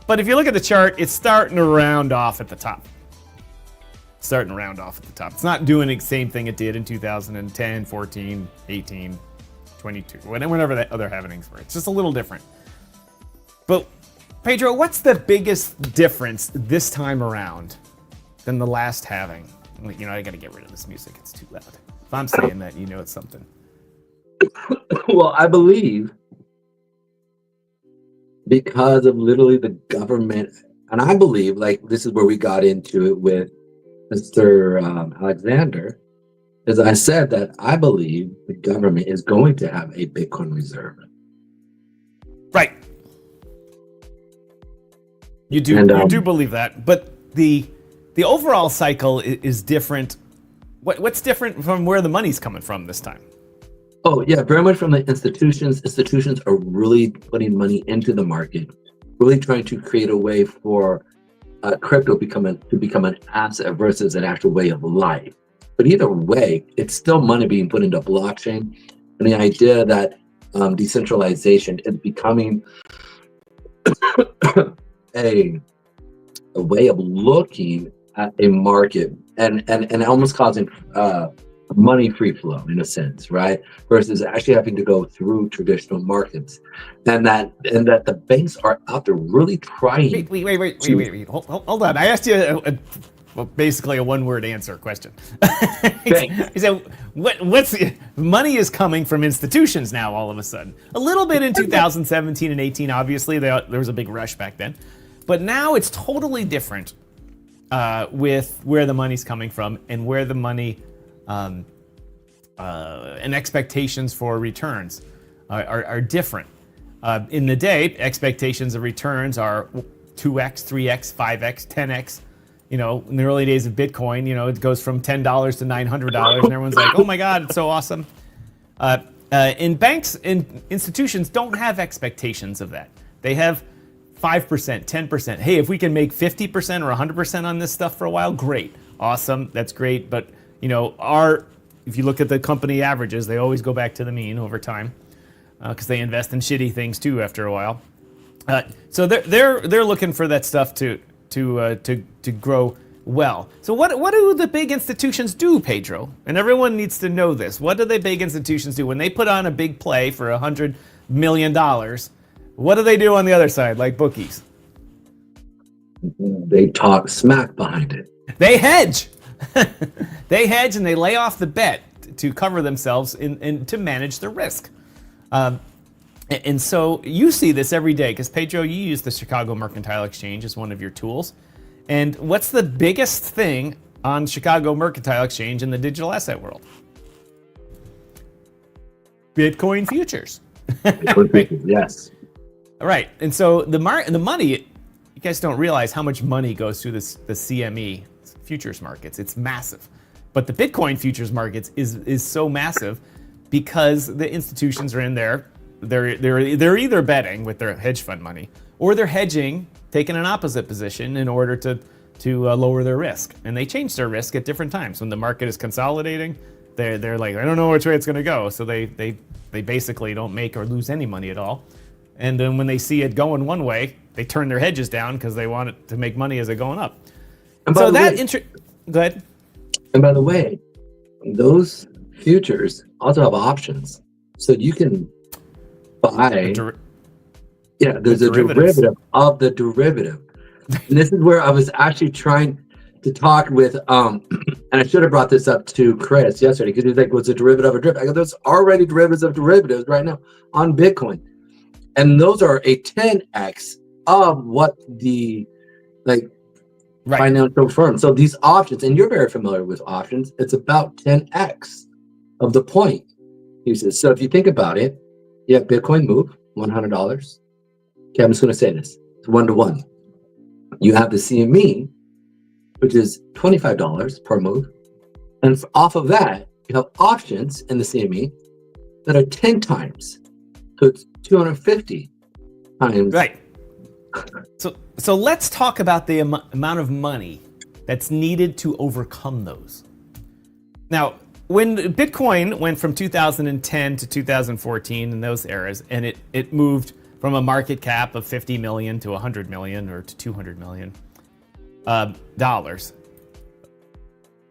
But if you look at the chart, it's starting to round off at the top. It's not doing the same thing it did in 2010, 14, 18, 22, whenever the other halvenings were. It's just a little different. But Pedro, what's the biggest difference this time around than the last halving? You know, I gotta get rid of this music, it's too loud. If I'm saying that, you know it's something. Well, I believe because of literally the government, and I believe, like, this is where we got into it with Mr. Alexander, is I said that I believe the government is going to have a Bitcoin reserve. Right. You do believe that, but the overall cycle is different. What's different from where the money's coming from this time? Oh yeah, very much from the institutions. Institutions are really putting money into the market, really trying to create a way for crypto to become an asset versus an actual way of life. But either way, it's still money being put into blockchain, and the idea that decentralization is becoming a way of looking at a market and almost causing money free flow in a sense, right? Versus actually having to go through traditional markets, and that the banks are out there really trying. Wait. Hold on. I asked you basically a one-word answer question. He said, "What's money is coming from institutions now? All of a sudden, a little bit in 2017 and 18. Obviously, there was a big rush back then, but now it's totally different with where the money's coming from and where the money." And expectations for returns are different. In the day, expectations of returns are 2x, 3x, 5x, 10x. You know, in the early days of Bitcoin, you know, it goes from $10 to $900, and everyone's like, "Oh my God, it's so awesome." In banks and institutions don't have expectations of that. They have 5%, 10%. Hey, if we can make 50% or 100% on this stuff for a while, great, awesome, that's great. But you know, if you look at the company averages, they always go back to the mean over time because they invest in shitty things too after a while. So they're looking for that stuff to grow well. So what do the big institutions do, Pedro? And everyone needs to know this. What do the big institutions do when they put on a big play for $100 million? What do they do on the other side, like bookies? They talk smack behind it. They hedge. They hedge and they lay off the bet to cover themselves and to manage the risk. And so you see this every day because, Pedro, you use the Chicago Mercantile Exchange as one of your tools. And what's the biggest thing on Chicago Mercantile Exchange in the digital asset world? Bitcoin futures. Yes. All right. And so the money, you guys don't realize how much money goes through the CME futures markets. It's massive. But the Bitcoin futures markets is so massive because the institutions are in there. They're either betting with their hedge fund money or they're hedging, taking an opposite position in order to lower their risk. And they change their risk at different times. When the market is consolidating, they're like, I don't know which way it's going to go. So they basically don't make or lose any money at all. And then when they see it going one way, they turn their hedges down because they want it to make money as it going up. So that go ahead. And by the way, those futures also have options, so you can buy Yeah, there's a derivative of the derivative. And this is where I was actually trying to talk with, and I should have brought this up to Chris yesterday, because he's like, what's a derivative of a derivative? I go, there's already derivatives of derivatives right now on Bitcoin. And those are a 10x of what the financial firm. So these options, and you're very familiar with options, it's about 10x of the point. He says, so if you think about it, you have Bitcoin move, $100. Okay, I'm just going to say this. It's 1-to-1. You have the CME, which is $25 per move. And off of that, you have options in the CME that are 10 times. So it's 250 times. Right. So let's talk about the amount of money that's needed to overcome those. Now, when Bitcoin went from 2010 to 2014 in those eras, and it moved from a market cap of 50 million to 100 million or to 200 million dollars.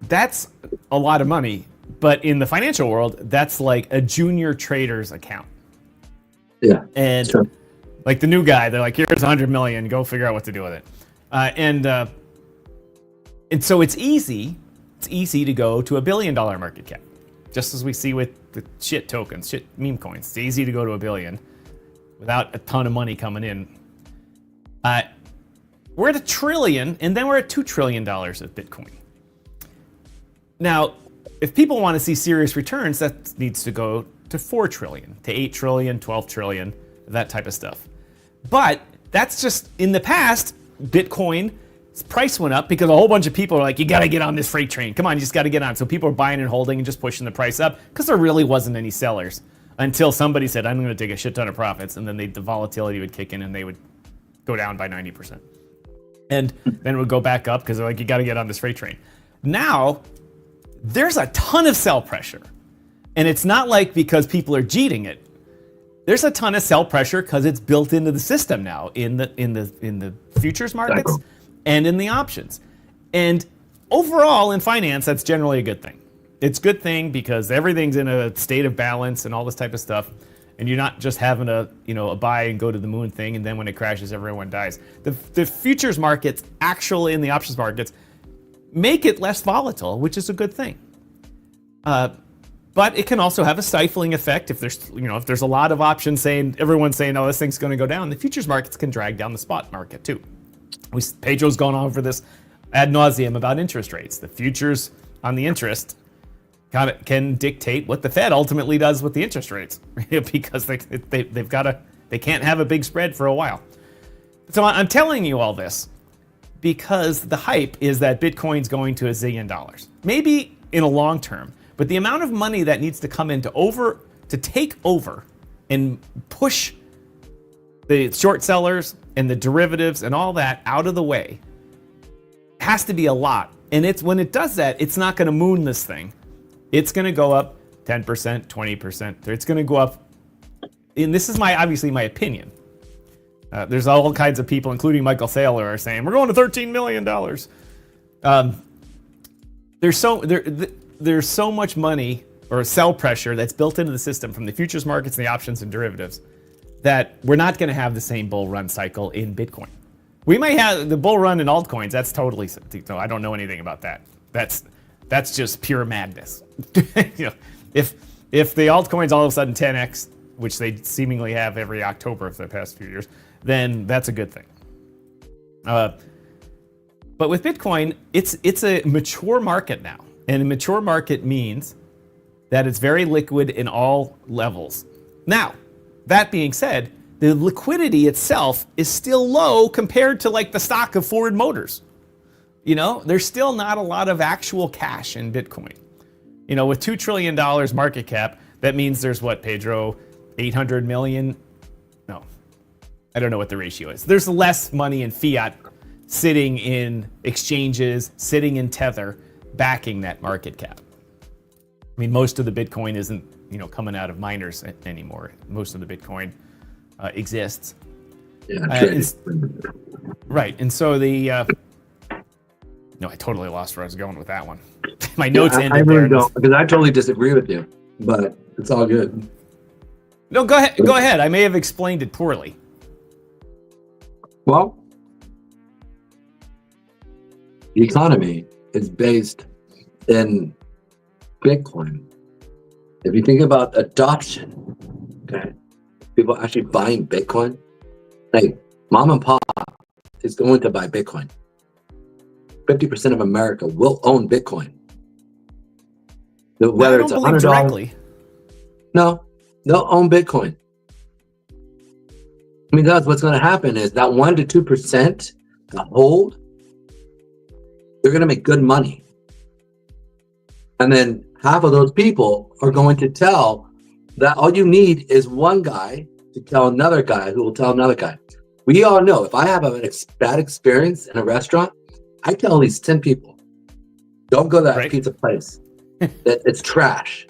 That's a lot of money, but in the financial world, that's like a junior trader's account. Yeah. And sure. Like the new guy, they're like, here's 100 million, go figure out what to do with it. And so it's easy to go to $1 billion market cap. Just as we see with the shit tokens, shit meme coins. It's easy to go to $1 billion without a ton of money coming in. We're at $1 trillion, and then we're at $2 trillion of Bitcoin. Now, if people want to see serious returns, that needs to go to 4 trillion, to 8 trillion, 12 trillion, that type of stuff. But that's just, in the past, Bitcoin's price went up because a whole bunch of people are like, you got to get on this freight train. Come on, you just got to get on. So people are buying and holding and just pushing the price up because there really wasn't any sellers until somebody said, I'm going to take a shit ton of profits. And then the volatility would kick in and they would go down by 90%. And then it would go back up because they're like, you got to get on this freight train. Now, there's a ton of sell pressure. And it's not like because people are cheating it. There's a ton of sell pressure because it's built into the system now in the futures markets and in the options. And overall in finance, that's generally a good thing. It's a good thing because everything's in a state of balance and all this type of stuff. And you're not just having a buy and go to the moon thing, and then when it crashes, everyone dies. The futures markets, actually in the options markets, make it less volatile, which is a good thing. But it can also have a stifling effect if there's a lot of options saying, everyone's saying, oh, this thing's going to go down. The futures markets can drag down the spot market too. Pedro's gone on over this ad nauseum about interest rates. The futures on the interest can dictate what the Fed ultimately does with the interest rates because they can't have a big spread for a while. So I'm telling you all this because the hype is that Bitcoin's going to $1 zillion, maybe in a long term. But the amount of money that needs to come in to take over and push the short sellers and the derivatives and all that out of the way has to be a lot. And when it does that, it's not going to moon this thing. It's going to go up 10%, 20%. It's going to go up. And this is obviously my opinion. There's all kinds of people, including Michael Thaler, are saying we're going to $13 million. There's so much money or sell pressure that's built into the system from the futures markets and the options and derivatives that we're not going to have the same bull run cycle in Bitcoin. We may have the bull run in altcoins. That's totally, I don't know anything about that. That's just pure madness. If the altcoins all of a sudden 10x, which they seemingly have every October for the past few years, then that's a good thing. But with Bitcoin, it's a mature market now. And a mature market means that it's very liquid in all levels. Now, that being said, the liquidity itself is still low compared to like the stock of Ford Motors. There's still not a lot of actual cash in Bitcoin. With $2 trillion market cap, that means there's what, Pedro, 800 million? No, I don't know what the ratio is. There's less money in fiat sitting in exchanges, sitting in Tether, backing that market cap. I mean, most of the Bitcoin isn't, coming out of miners anymore. Most of the Bitcoin exists. Yeah, right. And so no, I totally lost where I was going with that one. My notes ended I really there. don't, because I totally disagree with you, but it's all good. No, go ahead. Go ahead. I may have explained it poorly. Well, the economy is based in Bitcoin. If you think about adoption, okay, people actually buying Bitcoin, like mom and pop is going to buy Bitcoin. 50% of America will own Bitcoin. Whether it's $100, directly. no, they'll own Bitcoin. Because what's going to happen is that 1 to 2% that hold, they're going to make good money. And then half of those people are going to tell that all you need is one guy to tell another guy who will tell another guy. We all know if I have a bad experience in a restaurant, I tell at least 10 people, don't go to that pizza place. It's trash.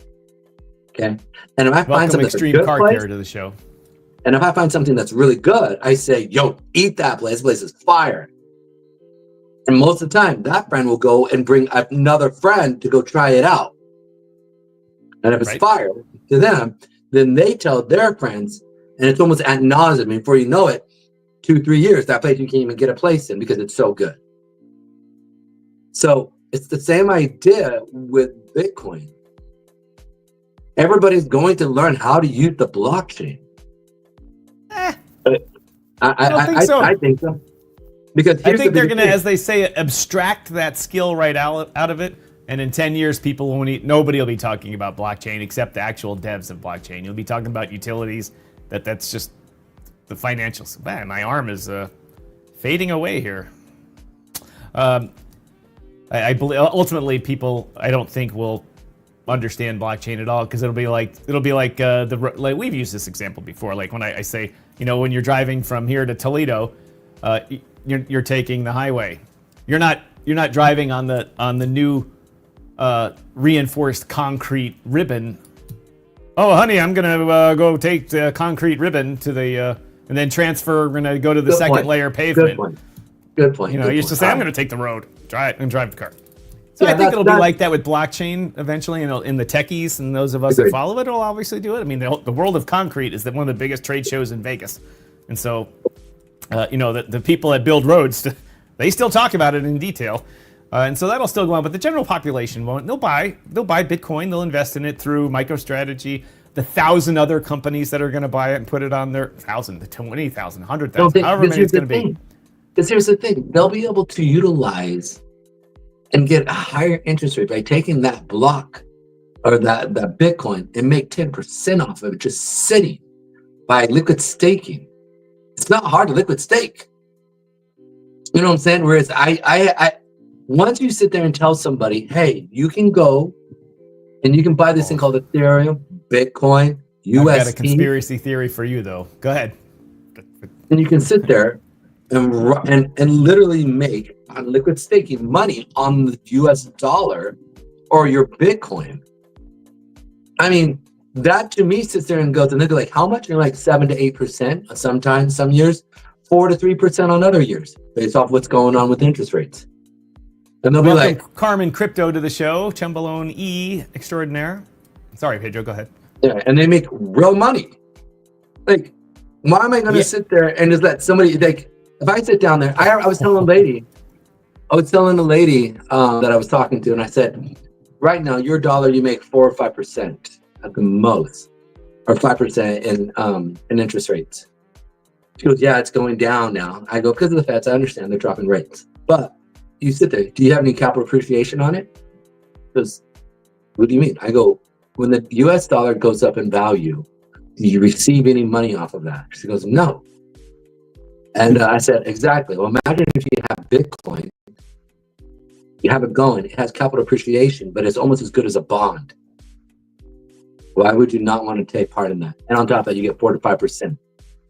Okay. And if I find something extreme that's a good car place, care to the show. and if I find something that's really good, I say, yo, eat that place. This place is fire. And most of the time, that friend will go and bring another friend to go try it out. And if it's fire to them, then they tell their friends, and it's almost ad nauseum. Before you know it, 2-3 years, that place you can't even get a place in because it's so good. So it's the same idea with Bitcoin. Everybody's going to learn how to use the blockchain. I don't think so. I think so. Because I think they're going to, as they say, abstract that skill right out of it. And in 10 years, nobody will be talking about blockchain except the actual devs of blockchain. You'll be talking about utilities. That's just the financials. Man, my arm is fading away here. I believe ultimately people, I don't think, will understand blockchain at all, because it'll be like like we've used this example before. Like when I say, when you're driving from here to Toledo, you're taking the highway. You're not driving on the new reinforced concrete ribbon. Oh, honey, I'm gonna go take the concrete ribbon to the and then transfer. We're gonna go to the second layer pavement. Good point. You used to say, I'm gonna take the road, drive the car. So I think it'll be like that with blockchain eventually, in the techies and those of us that follow it will obviously do it. I mean, the world of concrete is one of the biggest trade shows in Vegas, and so the people that build roads, they still talk about it in detail. And so that'll still go on, but the general population won't. They'll buy Bitcoin. They'll invest in it through MicroStrategy. The 1,000 other companies that are going to buy it and put it on their 1,000, 20,000, 100,000, however many it's going to be. Because here's the thing: they'll be able to utilize and get a higher interest rate by taking that block or that Bitcoin and make 10% off of it just sitting by liquid staking. It's not hard to liquid stake. You know what I'm saying? Whereas I once you sit there and tell somebody, hey, you can go and you can buy this thing called Ethereum, Bitcoin, USD. I've got a conspiracy theory for you, though. Go ahead. And you can sit there and literally make on liquid staking money on the US dollar or your Bitcoin. I mean, that to me sits there and goes, and they're like, how much? And you're like 7 to 8% sometimes, some years, 4 to 3% on other years, based off what's going on with interest rates. And they'll Welcome, be like, Carmen Crypto to the show, Chumbalone E extraordinaire. Sorry, Pedro, go ahead. Yeah, and they make real money. Like, why am I going to sit there and just let somebody, like, if I sit down there, I was telling a lady that I was talking to, and I said, right now, your dollar, you make 4 or 5% at the most, or 5% in interest rates. She goes, yeah, it's going down now. I go, because of the Feds, I understand they're dropping rates. But you sit there, do you have any capital appreciation on it? Because, what do you mean? I go, when the US dollar goes up in value, do you receive any money off of that? She goes, no. And I said, exactly. Well, imagine if you have Bitcoin, you have it going, it has capital appreciation, but it's almost as good as a bond. Why would you not want to take part in that? And on top of that, you get 4 to 5% on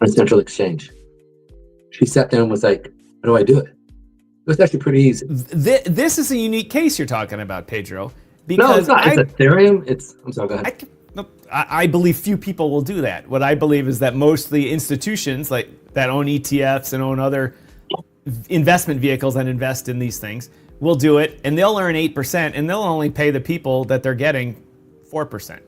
a central exchange. She sat there and was like, how do I do it? It was actually pretty easy. This is a unique case you're talking about, Pedro. Because no, it's not. It's Ethereum. I'm sorry, go ahead. I believe few people will do that. What I believe is that most of the institutions that own ETFs and own other investment vehicles and invest in these things will do it, and they'll earn 8%, and they'll only pay the people that they're getting 4%,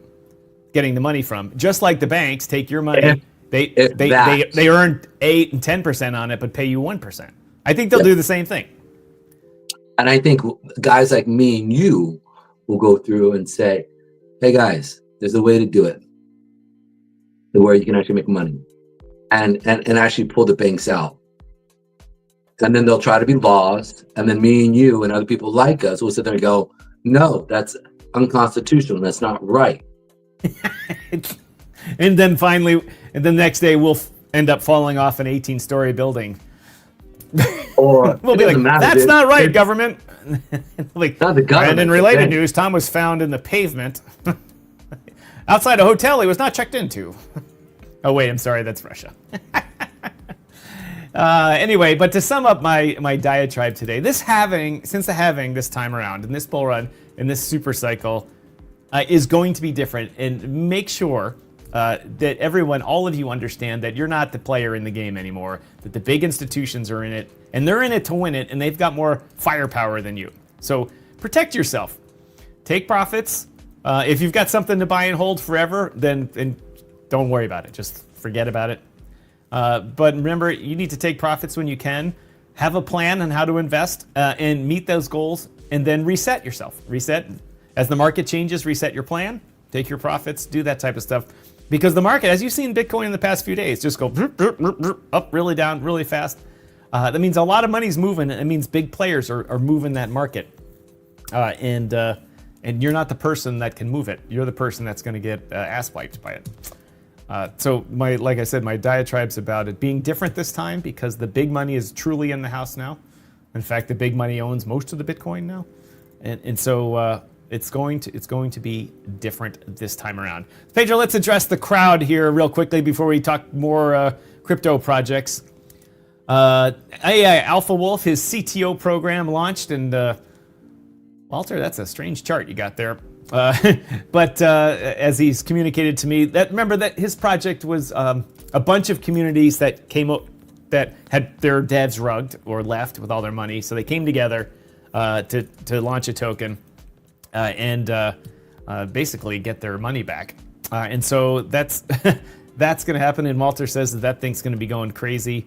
getting the money from. Just like the banks take your money They earn 8 and 10% on it, but pay you 1%. I think they'll do the same thing. And I think guys like me and you will go through and say, hey guys, there's a way to do it where you can actually make money and actually pull the banks out. And then they'll try to be laws. And then me and you and other people like us will sit there and go, no, that's unconstitutional. That's not right. And then finally, and the next day we'll end up falling off an 18-story building. Or we'll be like, that's not right, government. Like, not the government. And in related news, Tom was found in the pavement outside a hotel he was not checked into. Oh wait, I'm sorry, that's Russia. Anyway, but to sum up my diatribe today, since the halving this time around, in this bull run, in this super cycle, is going to be different. And make sure that everyone, all of you, understand that you're not the player in the game anymore, that the big institutions are in it, and they're in it to win it, and they've got more firepower than you. So protect yourself. Take profits. If you've got something to buy and hold forever, then don't worry about it. Just forget about it. But remember, you need to take profits when you can. Have a plan on how to invest and meet those goals, and then reset yourself. Reset. As the market changes, reset your plan. Take your profits. Do that type of stuff. Because the market, as you've seen Bitcoin in the past few days, just go up, really down, really fast. That means a lot of money's moving. It means big players are moving that market. And you're not the person that can move it. You're the person that's going to get ass wiped by it. So like I said, my diatribe's about it being different this time because the big money is truly in the house now. In fact, the big money owns most of the Bitcoin now. And so it's going to be different this time around. Pedro, let's address the crowd here real quickly before we talk more crypto projects. AI Alpha Wolf, his CTO program launched, and Walter, that's a strange chart you got there. But as he's communicated to me, remember that his project was a bunch of communities that came up that had their devs rugged or left with all their money, so they came together to launch a token and basically get their money back. And so that's that's going to happen. And Walter says that thing's going to be going crazy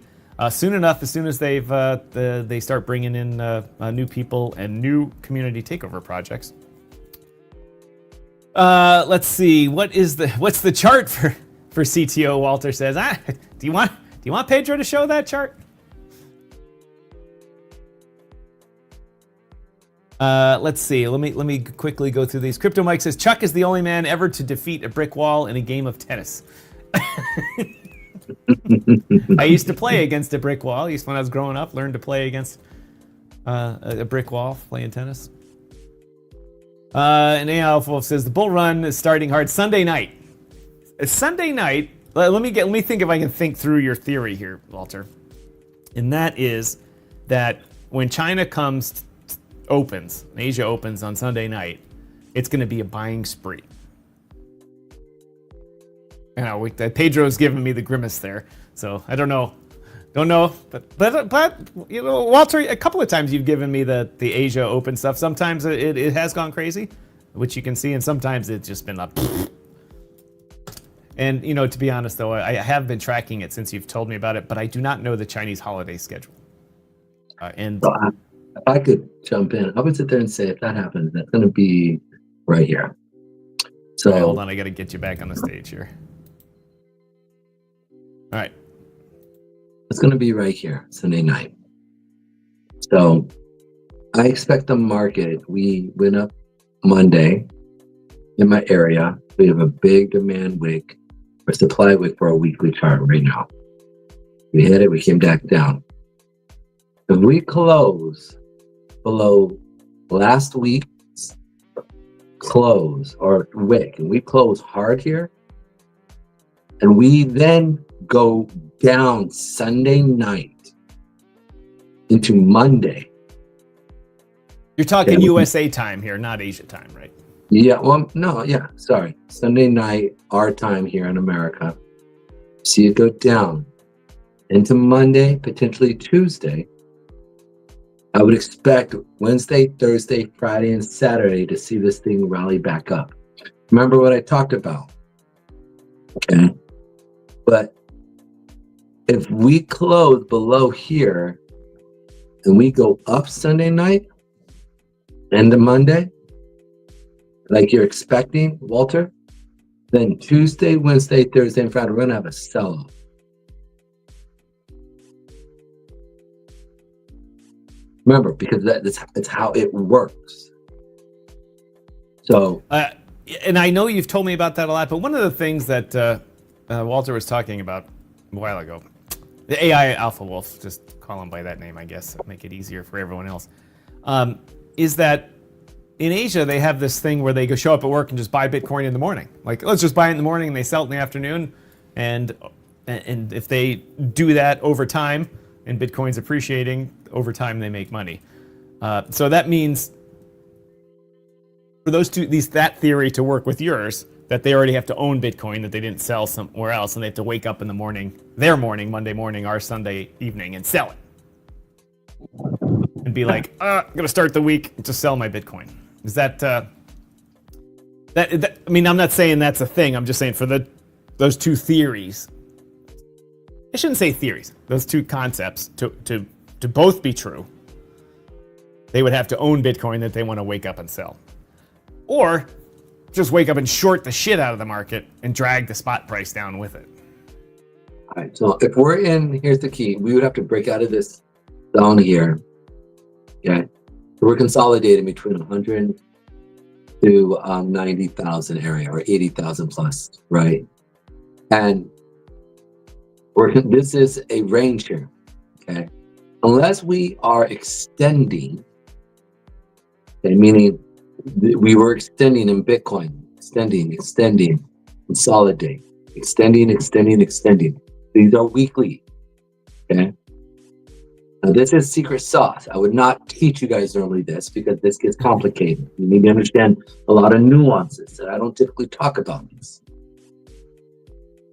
soon enough. As soon as they start bringing in new people and new community takeover projects. Let's see. What's the chart for CTO? Walter says. Do you want Pedro to show that chart? Let's see. Let me quickly go through these. Crypto Mike says Chuck is the only man ever to defeat a brick wall in a game of tennis. I used to play against a brick wall. When I was growing up, learned to play against a brick wall playing tennis. And AI Wolf says the bull run is starting hard Sunday night. Sunday night. Let me think if I can think through your theory here, Walter. And that is that when China opens, Asia opens on Sunday night, it's going to be a buying spree. You know, Pedro's giving me the grimace there, so I don't know, but you know, Walter, a couple of times you've given me the Asia open stuff. Sometimes it has gone crazy, which you can see, and sometimes it's just been up. And you know, to be honest though, I have been tracking it since you've told me about it, but I do not know the Chinese holiday schedule. And if I could jump in, I would sit there and say, if that happens, that's going to be right here. So okay, hold on, I got to get you back on the stage here. All right. It's going to be right here, Sunday night. So I expect the market, we went up Monday in my area. We have a big demand wick or supply wick for a weekly chart right now. We hit it, we came back down. If we close below last week's close or wick, and we close hard here, and we then go down Sunday night into Monday. You're talking USA time here, not Asia time, right? Yeah, well, no, yeah, sorry. Sunday night, our time here in America. See it go down into Monday, potentially Tuesday. I would expect Wednesday, Thursday, Friday, and Saturday to see this thing rally back up. Remember what I talked about? Okay. But If we close below here and we go up Sunday night and the Monday, like you're expecting, Walter, then Tuesday, Wednesday, Thursday, and Friday, we're going to have a sell-off. Remember, because that's how it works. So, and I know you've told me about that a lot, but one of the things that Walter was talking about a while ago, the AI Alpha Wolf, just call him by that name, I guess, make it easier for everyone else, is that in Asia, they have this thing where they go show up at work and just buy Bitcoin in the morning. Like, let's just buy it in the morning, and they sell it in the afternoon. And if they do that over time, and Bitcoin's appreciating, over time they make money. So that means for those two, that theory to work with yours, that they already have to own Bitcoin, that they didn't sell somewhere else, and they have to wake up in the morning, their morning, Monday morning, our Sunday evening, and sell it. And be like, I'm gonna start the week to sell my Bitcoin. Is that, I mean, I'm not saying that's a thing. I'm just saying for those two theories, I shouldn't say theories, those two concepts to both be true, they would have to own Bitcoin that they want to wake up and sell. Or just wake up and short the shit out of the market and drag the spot price down with it. All right, so if we're in, here's the key, we would have to break out of this zone here. Okay, so we're consolidating between 100 to 90,000 area, or 80,000 plus, right? And this is a range here, okay? Unless we are extending, okay, meaning we were extending in Bitcoin, extending, consolidate, extending. These are weekly, okay? Now this is secret sauce. I would not teach you guys normally this because this gets complicated. You need to understand a lot of nuances that I don't typically talk about this.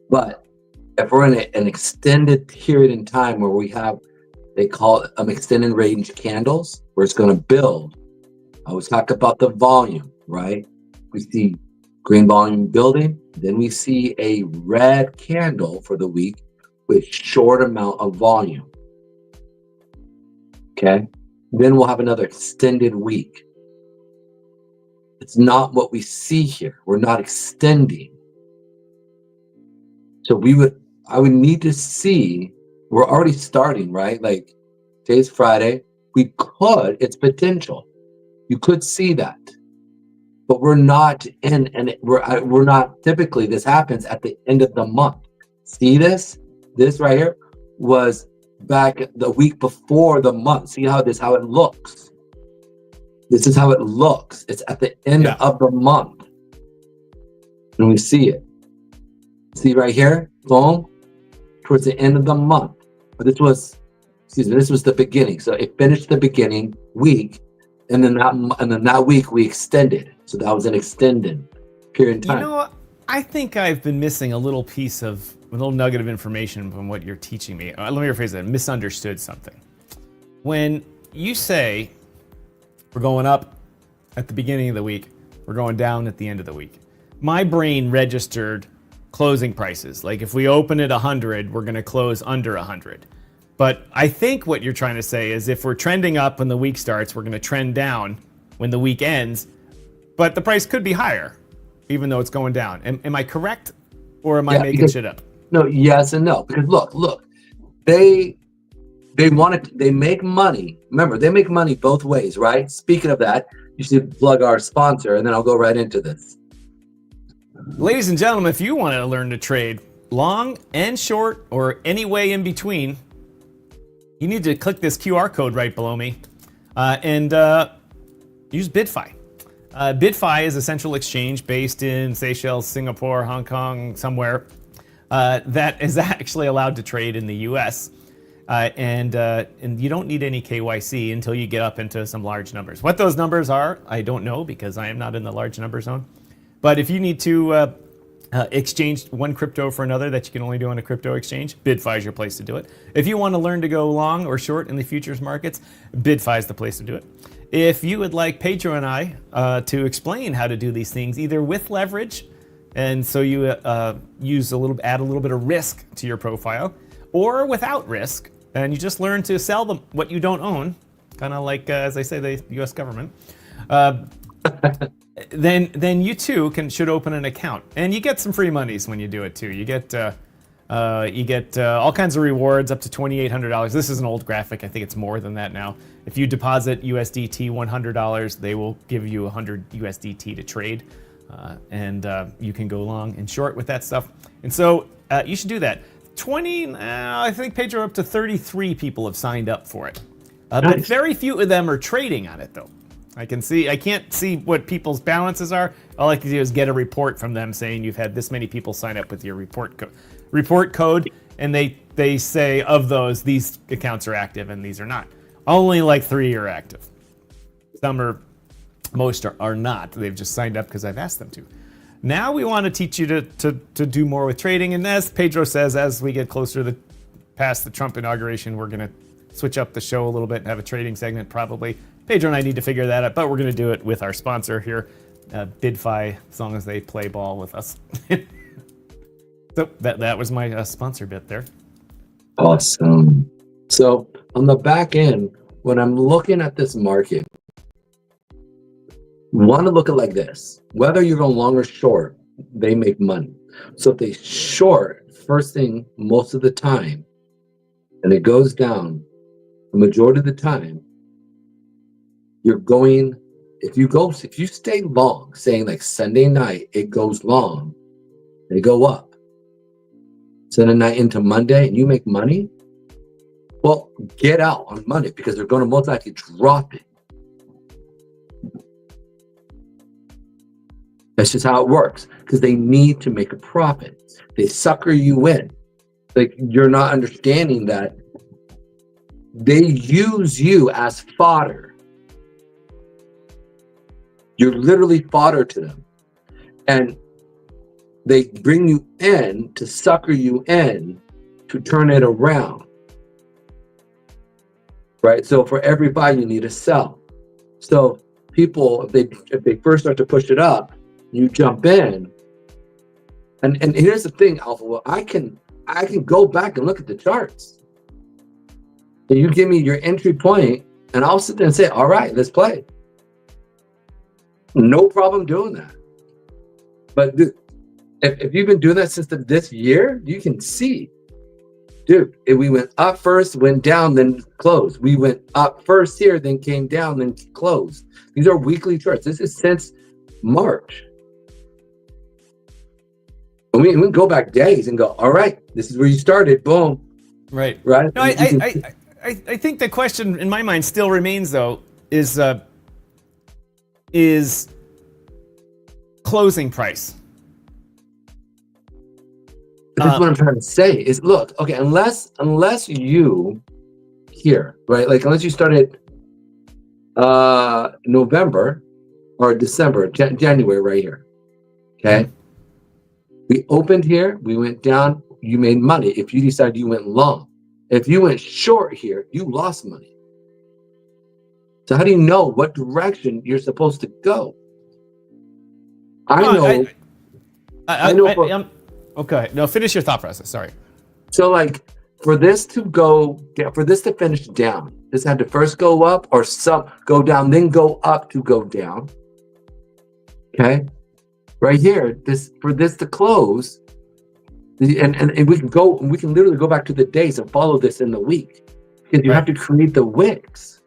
But if we're in an extended period in time where we have, they call it extended range candles, where it's going to build. I always talk about the volume, right? We see green volume building, then we see a red candle for the week with short amount of volume. Okay, then we'll have another extended week. It's not what we see here. We're not extending. So I would need to see, we're already starting, right? Like today's Friday, it's potential. You could see that, but we're not in, and we're not, typically this happens at the end of the month. See this right here was back the week before the month. See how it looks. This is how it looks. It's at the end of the month. And we see it. See right here, boom, towards the end of the month. But this was the beginning. So it finished the beginning week, and then that week we extended. So that was an extended period of time. You know what? I think I've been missing a little nugget of information from what you're teaching me. Let me rephrase that. I misunderstood something. When you say we're going up at the beginning of the week, we're going down at the end of the week, my brain registered closing prices. Like if we open at 100, we're going to close under 100. But I think what you're trying to say is if we're trending up when the week starts, we're going to trend down when the week ends, but the price could be higher, even though it's going down. Am I correct, or am I making shit up? No, yes and no. Because look, they make money. Remember, they make money both ways, right? Speaking of that, you should plug our sponsor, and then I'll go right into this. Ladies and gentlemen, if you want to learn to trade long and short, or any way in between, you need to click this QR code right below me and use BitFi. BitFi is a central exchange based in Seychelles, Singapore, Hong Kong, somewhere that is actually allowed to trade in the US. And you don't need any KYC until you get up into some large numbers. What those numbers are, I don't know because I am not in the large number zone. But if you need to exchange one crypto for another that you can only do on a crypto exchange, BitFi is your place to do it. If you want to learn to go long or short in the futures markets, BitFi is the place to do it. If you would like Pedro and I to explain how to do these things, either with leverage, and so you add a little bit of risk to your profile, or without risk, and you just learn to sell them what you don't own, kind of like, as they say, the U.S. government, then you too should open an account, and you get some free monies when you do it too. You get all kinds of rewards up to $2,800. This is an old graphic. I think it's more than that now. If you deposit USDT $100, they will give you 100 USDT to trade, and you can go long and short with that stuff. And so you should do that. I think Pedro, up to 33 people have signed up for it, but Nice. very few of them are trading on it though. I can't see what people's balances are. All I can do is get a report from them saying you've had this many people sign up with your report code, and they say of those, these accounts are active and these are not. Only like 3 are active. Most are not. They've just signed up because I've asked them to. Now we want to teach you to do more with trading, and as Pedro says, as we get closer past the Trump inauguration, we're going to switch up the show a little bit and have a trading segment probably. Pedro and I need to figure that out, but we're going to do it with our sponsor here, BidFi, as long as they play ball with us. So that was my sponsor bit there. Awesome. So on the back end, when I'm looking at this market, want to look at it like this. Whether you're going long or short, they make money. So if they short first thing most of the time, and it goes down the majority of the time, you're going, if you stay long, saying like Sunday night, it goes long, they go up. Sunday night into Monday, and you make money, well, get out on Monday because they're going to most likely drop it. That's just how it works because they need to make a profit. They sucker you in. Like, you're not understanding that they use you as fodder. You're literally fodder to them. And they bring you in to sucker you in to turn it around. Right? So for every buy, you need to sell. So people, if they first start to push it up, you jump in. And here's the thing, Alpha. Well, I can go back and look at the charts. So you give me your entry point, and I'll sit there and say, all right, let's play. No problem doing that. But dude, if you've been doing that since this year, you can see, dude, if we went up first, went down, then closed. We went up first here, then came down, then closed. These are weekly charts. This is since March. And we can go back days and go, all right, this is where you started. Boom. Right. Right. No, I think the question in my mind still remains though, is closing price. But that's what I'm trying to say is, look, okay, unless you here, right? Like unless you started November or December, January right here. Okay. We opened here, we went down, you made money. If you decided you went long, if you went short here, you lost money. So how do you know what direction you're supposed to go? I know. Okay. No, finish your thought process. Sorry. So like for this to finish down, this had to first go up or go down, then go up to go down. Okay. Right here, for this to close, and we can literally go back to the days and follow this in the week because you have to create the wicks.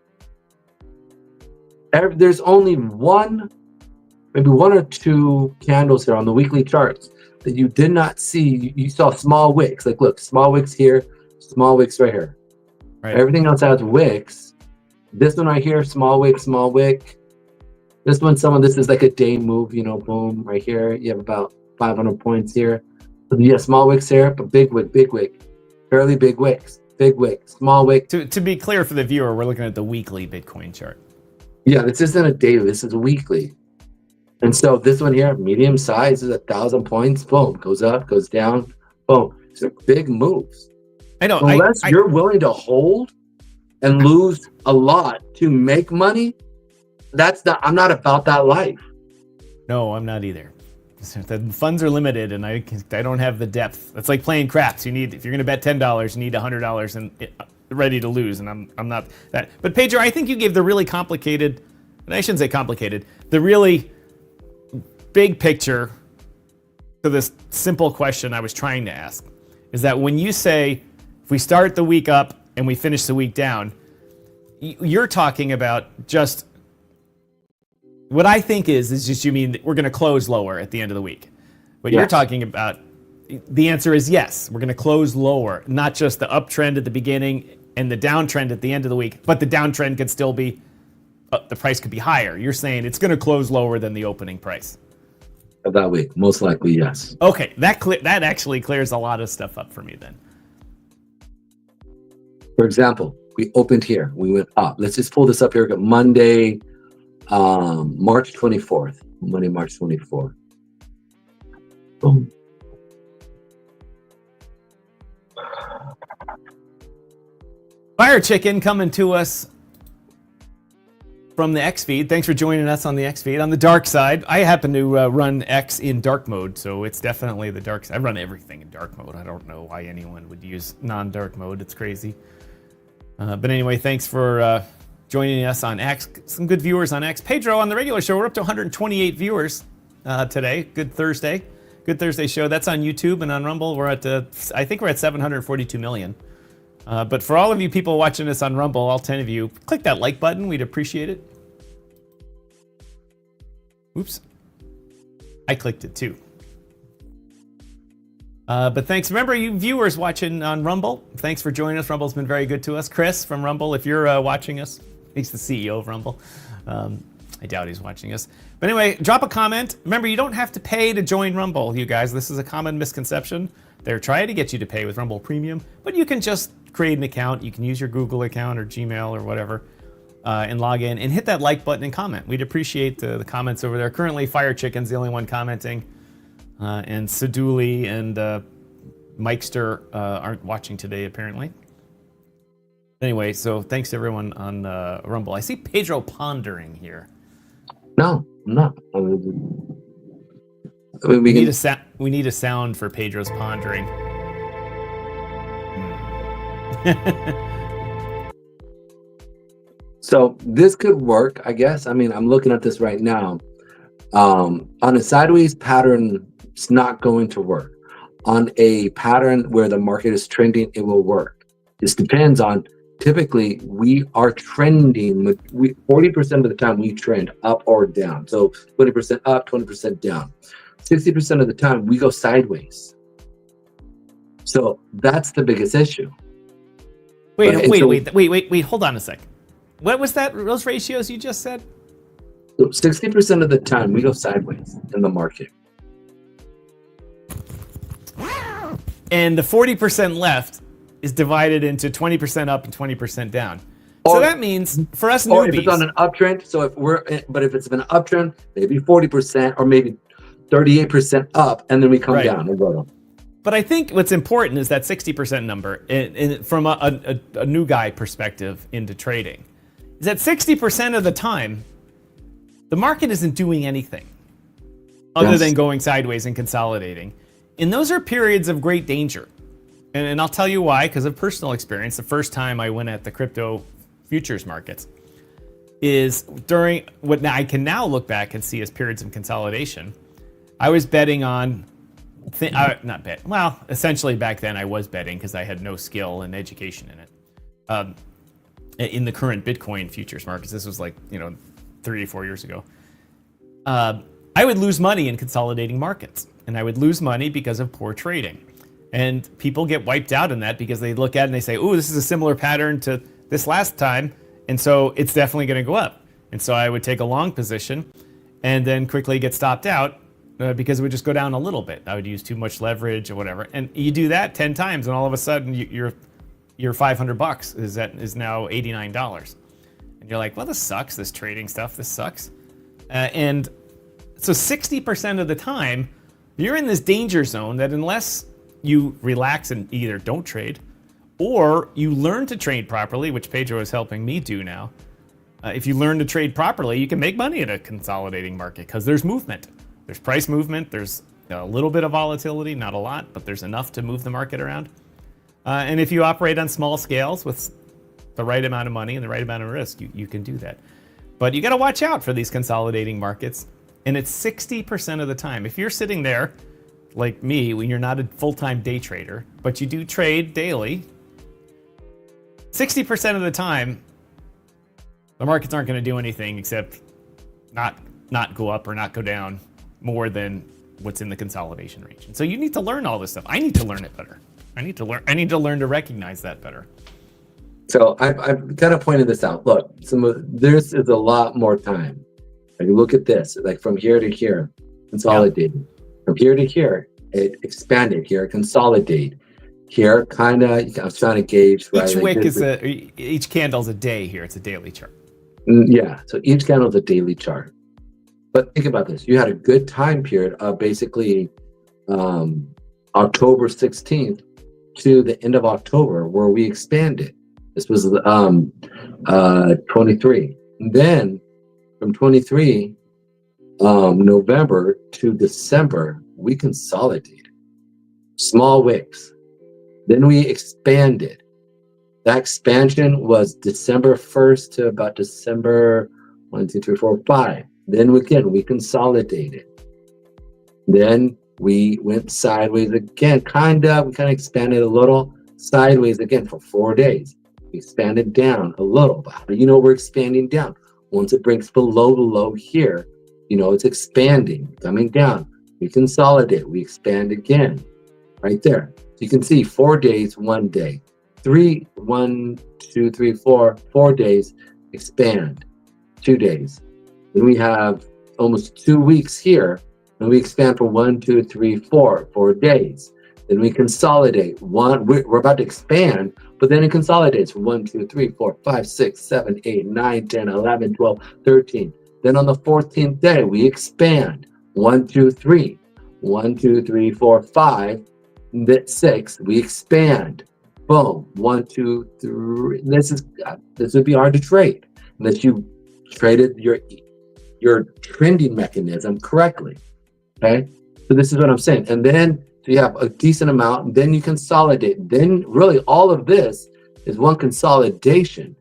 There's only maybe one or two candles here on the weekly charts that you did not see. You saw small wicks. Like, look, small wicks here, small wicks right here. Right. Everything else has wicks. This one right here, small wick, small wick. This one, this is like a day move, boom, right here. You have about 500 points here. So yeah, small wicks here, but big wick, fairly big wicks, small wick. To be clear for the viewer, we're looking at the weekly Bitcoin chart. Yeah, this isn't a daily, this is a weekly. And so this one here, medium size, is 1,000 points, boom, goes up, goes down, boom. These are big moves. I know. Unless you're willing to hold and lose a lot to make money, I'm not about that life. No, I'm not either. The funds are limited, and I don't have the depth. It's like playing craps. If you're going to bet $10, you need $100 and ready to lose. And I'm not that. But Pedro, I think you gave the really complicated, and I shouldn't say complicated, the really big picture to this simple question I was trying to ask. Is that when you say if we start the week up and we finish the week down, you're talking about just what I think is just you mean we're going to close lower at the end of the week. But You're talking about, the answer is yes, we're going to close lower, not just the uptrend at the beginning and the downtrend at the end of the week, but the downtrend could still be, the price could be higher. You're saying it's going to close lower than the opening price. Of that week, most likely, yes. Okay, that actually clears a lot of stuff up for me then. For example, we opened here, we went up. Let's just pull this up here. Monday, March 24th. Monday, March 24th. Boom. Fire Chicken coming to us from the X feed. Thanks for joining us on the X feed. On the dark side, I happen to run X in dark mode, so it's definitely the dark side. I run everything in dark mode. I don't know why anyone would use non-dark mode. It's crazy. But anyway, thanks for joining us on X. Some good viewers on X. Pedro, on the regular show, we're up to 128 viewers today. Good Thursday. Good Thursday show. That's on YouTube, and on Rumble, we're at, I think we're at 742 million. But for all of you people watching us on Rumble, all 10 of you, click that like button. We'd appreciate it. Oops. I clicked it too. But thanks. Remember, you viewers watching on Rumble, thanks for joining us. Rumble's been very good to us. Chris from Rumble, if you're watching us, he's the CEO of Rumble. I doubt he's watching us. But anyway, drop a comment. Remember, you don't have to pay to join Rumble, you guys. This is a common misconception. They're trying to get you to pay with Rumble Premium, but you can just create an account. You can use your Google account or Gmail or whatever and log in and hit that like button and comment. We'd appreciate the comments over there. Currently, Fire Chicken's the only one commenting. And Saduli and Mikester aren't watching today, apparently. Anyway, so thanks to everyone on Rumble. I see Pedro pondering here. No, I'm not. I mean, we need a sound for Pedro's pondering. So this could work, I guess. I mean, I'm looking at this right now. On a sideways pattern, it's not going to work. On a pattern where the market is trending, it will work. This depends on, typically, we are trending, 40% of the time we trend up or down. So 20% up, 20% down. 60% of the time we go sideways. So that's the biggest issue. Wait, hold on a sec. What was that, those ratios you just said? So 60% of the time we go sideways in the market. And the 40% left is divided into 20% up and 20% down. So that means for us newbies, or if it's on an uptrend, so if it's an uptrend, maybe 40% or maybe 38% up, and then we come down and go down. But I think what's important is that 60% number, from a new guy perspective into trading, is that 60% of the time, the market isn't doing anything other than going sideways and consolidating. And those are periods of great danger. And I'll tell you why, because of personal experience. The first time I went at the crypto futures markets is during what I can now look back and see as periods of consolidation. I was betting on, essentially back then I was betting because I had no skill and education in it. In the current Bitcoin futures markets, this was 3 or 4 years ago. I would lose money in consolidating markets, and I would lose money because of poor trading. And people get wiped out in that because they look at it and they say, "Oh, this is a similar pattern to this last time, and so it's definitely going to go up." And so I would take a long position and then quickly get stopped out because it would just go down a little bit. I would use too much leverage or whatever. And you do that 10 times, and all of a sudden your $500 is now $89. And you're like, "Well, this sucks. This trading stuff, this sucks." And so 60% of the time, you're in this danger zone that unless you relax and either don't trade, or you learn to trade properly, which Pedro is helping me do now. If you learn to trade properly, you can make money in a consolidating market because there's movement. There's price movement. There's a little bit of volatility, not a lot, but there's enough to move the market around. And if you operate on small scales with the right amount of money and the right amount of risk, you can do that. But you got to watch out for these consolidating markets. And it's 60% of the time. If you're sitting there, like me, when you're not a full-time day trader, but you do trade daily, 60% of the time, the markets aren't going to do anything except not go up or not go down more than what's in the consolidation range. And so you need to learn all this stuff. I need to learn it better. I need to learn to recognize that better. So I've kind of pointed this out. Look, this is a lot more time. Like, look at this, like from here to here, consolidated. Yeah. From here to here, it expanded. Here, consolidate. Here, kind of, I was trying to gauge. Right? Each wick is each candle's a day here. It's a daily chart. Yeah, so each candle is a daily chart. But think about this. You had a good time period of basically October 16th to the end of October where we expanded. This was 23. And then from 23 November to December, we consolidated. Small wicks. Then we expanded. That expansion was December 1st to about December 1, 2, 3, 4, 5. Then again, we consolidated. Then we went sideways again, we kind of expanded a little, sideways again for 4 days. We expanded down a little, but how do you know we're expanding down? Once it breaks below the low here, you know it's expanding, coming down. We consolidate, we expand again, right there. So you can see 4 days, 1 day. 1, 2, 3, 4 days, expand, 2 days. Then we have almost 2 weeks here, and we expand for 1, 2, 3, 4 days. Then we consolidate. We're about to expand, but then it consolidates. 1, 2, 3, 4, 5, 6, 7, 8, 9, 10, 11, 12, 13. Then on the 14th day, we expand. 1, 2, 3. 1, 2, 3, 4, 5, 6. We expand. Boom. 1, 2, 3. This would be hard to trade unless you traded your trending mechanism correctly. Okay. So this is what I'm saying. And then so you have a decent amount, and then you consolidate. Then really all of this is one consolidation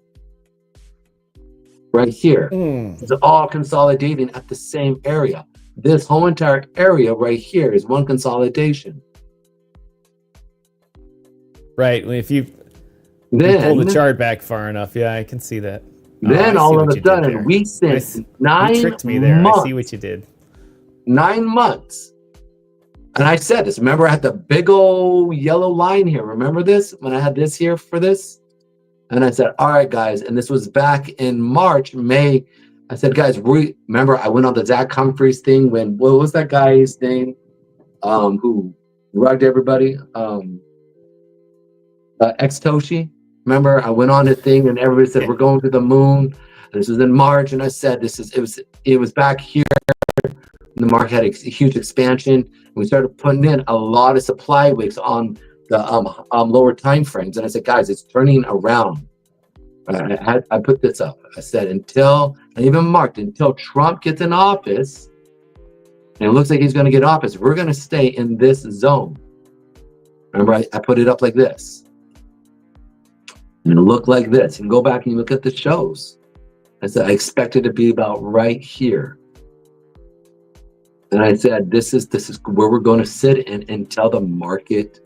right here. It's all consolidating at the same area. This whole entire area right here is one consolidation. Right. If you pull the chart back far enough, yeah, I can see that. Then all of a sudden, we sent 9 you tricked me there. months. I see what you did. 9 months. And I said this. Remember, I had the big old yellow line here. Remember this? When I had this here for this? And I said, all right, guys. And this was back in March, May. I said, guys, remember I went on the Zach Humphreys thing when, what was that guy's name? Who rugged everybody? X-Toshi. Remember, I went on the thing and everybody said, we're going to the moon. This was in March. And I said, it was back here. The market had a huge expansion. We started putting in a lot of supply wicks on the lower time frames. And I said, guys, it's turning around. I put this up. I said, until Trump gets in office, and it looks like he's going to get office, we're going to stay in this zone. Remember, I put it up like this. And it looked like this. You can go back and you look at the shows. I said, I expect it to be about right here. And I said, this is where we're going to sit until the market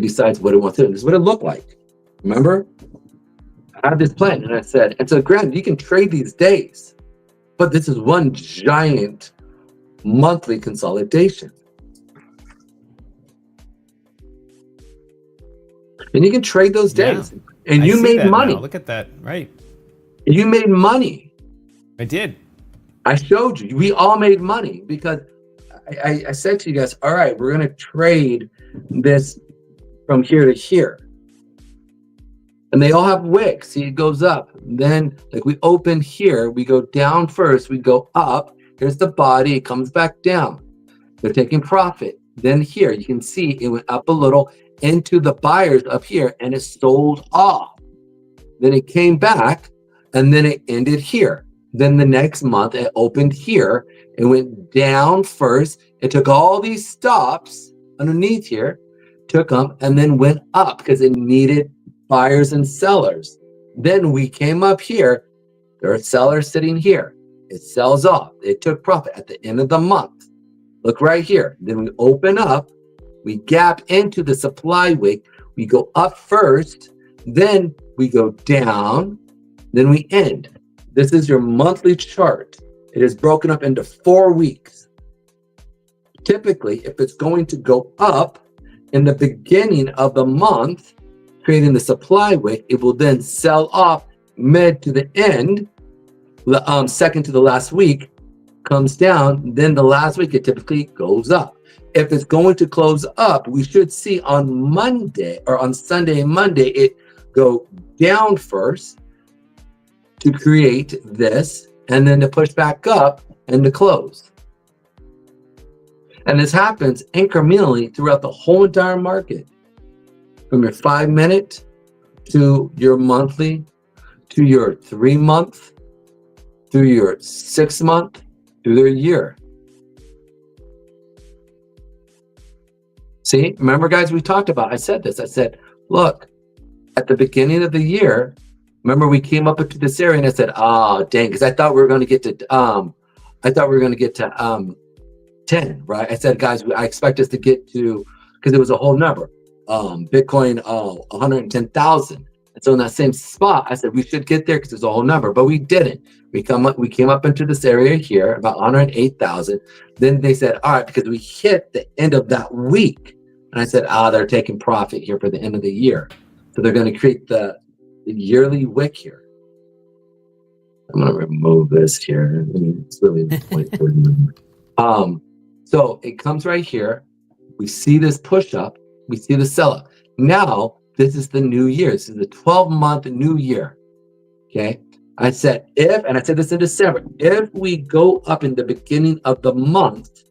decides what it wants to do. This is what it looked like. Remember? I had this plan, and I said, and so granted, you can trade these days, but this is one giant monthly consolidation. And you can trade those days. Yeah, and you made money. Now. Look at that. Right. You made money. I did. I showed you. We all made money because I said to you guys, all right, we're going to trade this from here to here. And they all have wicks. See, it goes up. Then, like, we open here. We go down first. We go up. Here's the body. It comes back down. They're taking profit. Then here, you can see it went up a little into the buyers up here, and it sold off. Then it came back, and then it ended here. Then the next month it opened here. It went down first. It took all these stops underneath here, took them, and then went up because it needed buyers and sellers. Then we came up here. There are sellers sitting here. It sells off. It took profit at the end of the month. Look right here. Then we open up. We gap into the supply wick. We go up first. Then we go down. Then we end. This is your monthly chart. It is broken up into 4 weeks. Typically, if it's going to go up in the beginning of the month, creating the supply wick, it will then sell off mid to the end, second to the last week, comes down, then the last week it typically goes up. If it's going to close up, we should see on Monday or on Sunday and Monday it go down first to create this, and then to push back up and to close. And this happens incrementally throughout the whole entire market, from your 5-minute to your monthly, to your 3-month, through your 6-month, through their year. See, remember guys, we talked about, I said this, I said, look, at the beginning of the year, remember we came up into this area and I said, oh, dang, because I thought we were going to get to, 10, right? I said, guys, I expect us to get to, because it was a whole number, Bitcoin, 110,000. And so in that same spot, I said, we should get there because there's a whole number, but we didn't. We came up into this area here, about 108,000. Then they said, all right, because we hit the end of that week. And I said, they're taking profit here for the end of the year. So they're going to create the yearly wick here. I'm going to remove this here. I mean, it's really the point for the so it comes right here. We see this push up. We see the sell up. Now, this is the new year. This is the 12-month new year. Okay. I said, and I said this in December, if we go up in the beginning of the month,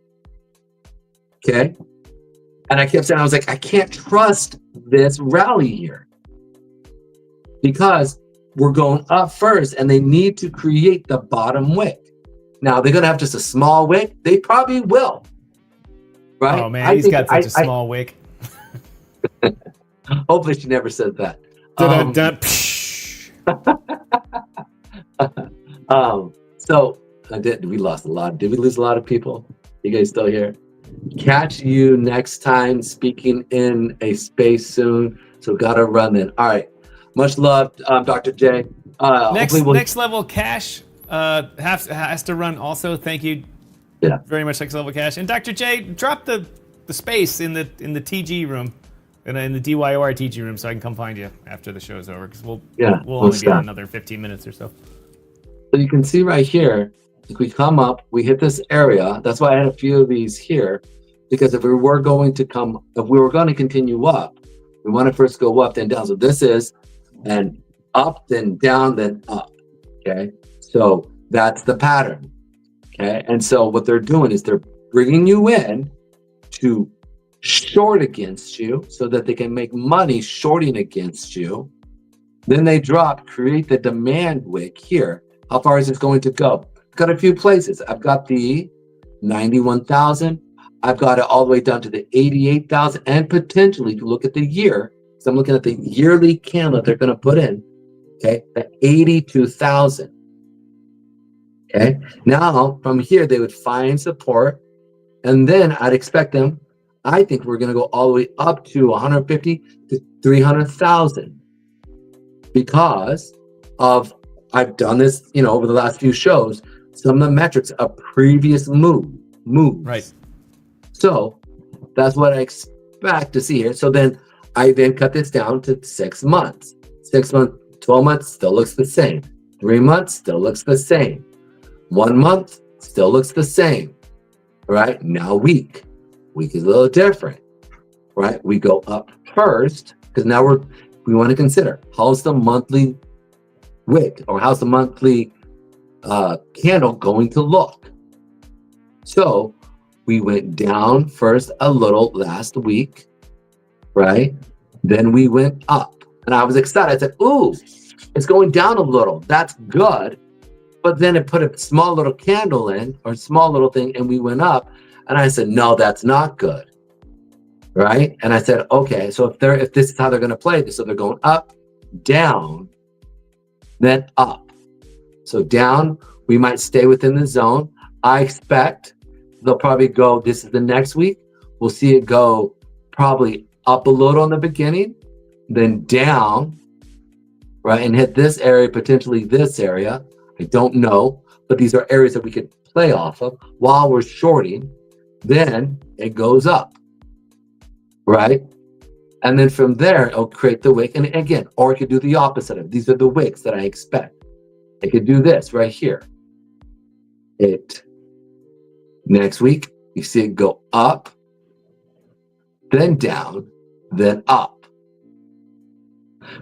okay. And I kept saying, I was like, I can't trust this rally here because we're going up first and they need to create the bottom wick. Now they're going to have just a small wick. They probably will. Right? Oh man, he's got such a small wick. Hopefully she never said that. So we lost a lot. Did we lose a lot of people? You guys still here? Catch you next time speaking in a space soon. So gotta run then. All right. Much love, Dr. J. Next level cash has to run also. Thank you. Yeah. Very much next level cash. And Dr. J, drop the space in the TG room. In the DYOR TG room, so I can come find you after the show's over, because we'll only be on another 15 minutes or so. So you can see right here, if we come up, we hit this area. That's why I had a few of these here, because if we were going to continue up, we want to first go up, then down. So this is an up, then down, then up. Okay, so that's the pattern. Okay, and so what they're doing is they're bringing you in to short against you so that they can make money shorting against you. Then they create the demand wick here. How far is this going to go? I've got a few places. I've got the 91,000. I've got it all the way down to the 88,000, and potentially, if you look at the year, so I'm looking at the yearly candle that they're going to put in, okay, at 82,000. Okay, now from here, they would find support, and then I'd expect them, I think we're going to go all the way up to 150 to 300,000 because of, I've done this, over the last few shows, some of the metrics of previous moves. Right. So that's what I expect to see here. So then I cut this down to 6 months. 6 months, 12 months still looks the same. 3 months still looks the same. 1 month still looks the same. All right. Now week is a little different, right? We go up first because now we want to consider how's the monthly wick or how's the monthly candle going to look. So we went down first a little last week, right? Then we went up, and I was excited. I said, "Ooh, it's going down a little. That's good." But then it put a small little candle in, or small little thing, and we went up. And I said, no, that's not good, right? And I said, okay, so if this is how they're going to play this, so they're going up, down, then up. So down, we might stay within the zone. I expect they'll probably go, this is the next week, we'll see it go probably up a little in the beginning, then down, right, and hit this area, potentially this area. I don't know, but these are areas that we could play off of while we're shorting. Then it goes up, right? And then from there, it'll create the wick. And again, or it could do the opposite of it. These are the wicks that I expect. It could do this right here. Next week, you see it go up, then down, then up.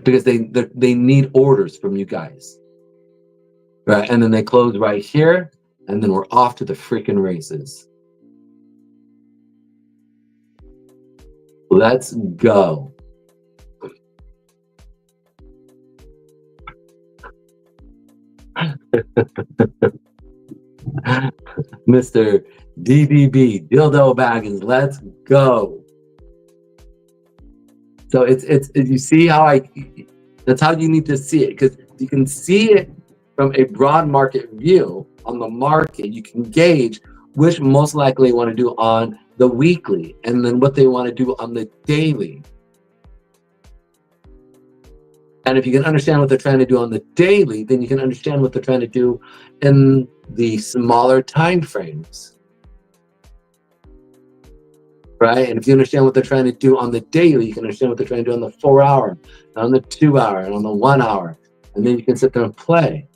Because they need orders from you guys. Right, and then they close right here, and then we're off to the freaking races. Let's go. Mr. DDB, dildo baggins, let's go. So it's you see how that's how you need to see it, because you can see it from a broad market view on the market. You can gauge which most likely want to do on the weekly, and then what they want to do on the daily. And if you can understand what they're trying to do on the daily, then you can understand what they're trying to do in the smaller time frames. Right? And if you understand what they're trying to do on the daily, you can understand what they're trying to do on the 4 hour, on the 2 hour, and on the 1 hour. And then you can sit there and play.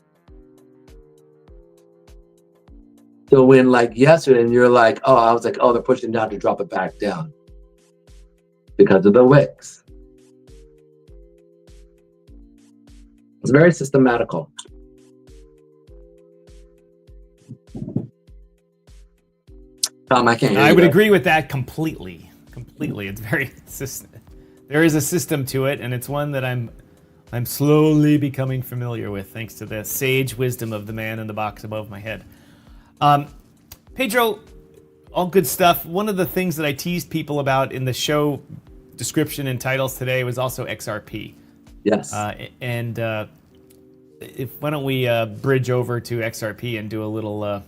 So when, like yesterday, and you're like, oh, I was like, oh, they're pushing down to drop it back down because of the wicks. It's very systematical. Tom, I can't hear you. I would agree with that completely. Completely. It's very there is a system to it, and it's one that I'm slowly becoming familiar with, thanks to the sage wisdom of the man in the box above my head. Pedro, all good stuff. One of the things that I teased people about in the show description and titles today was also XRP. Yes. Why don't we bridge over to XRP and do a little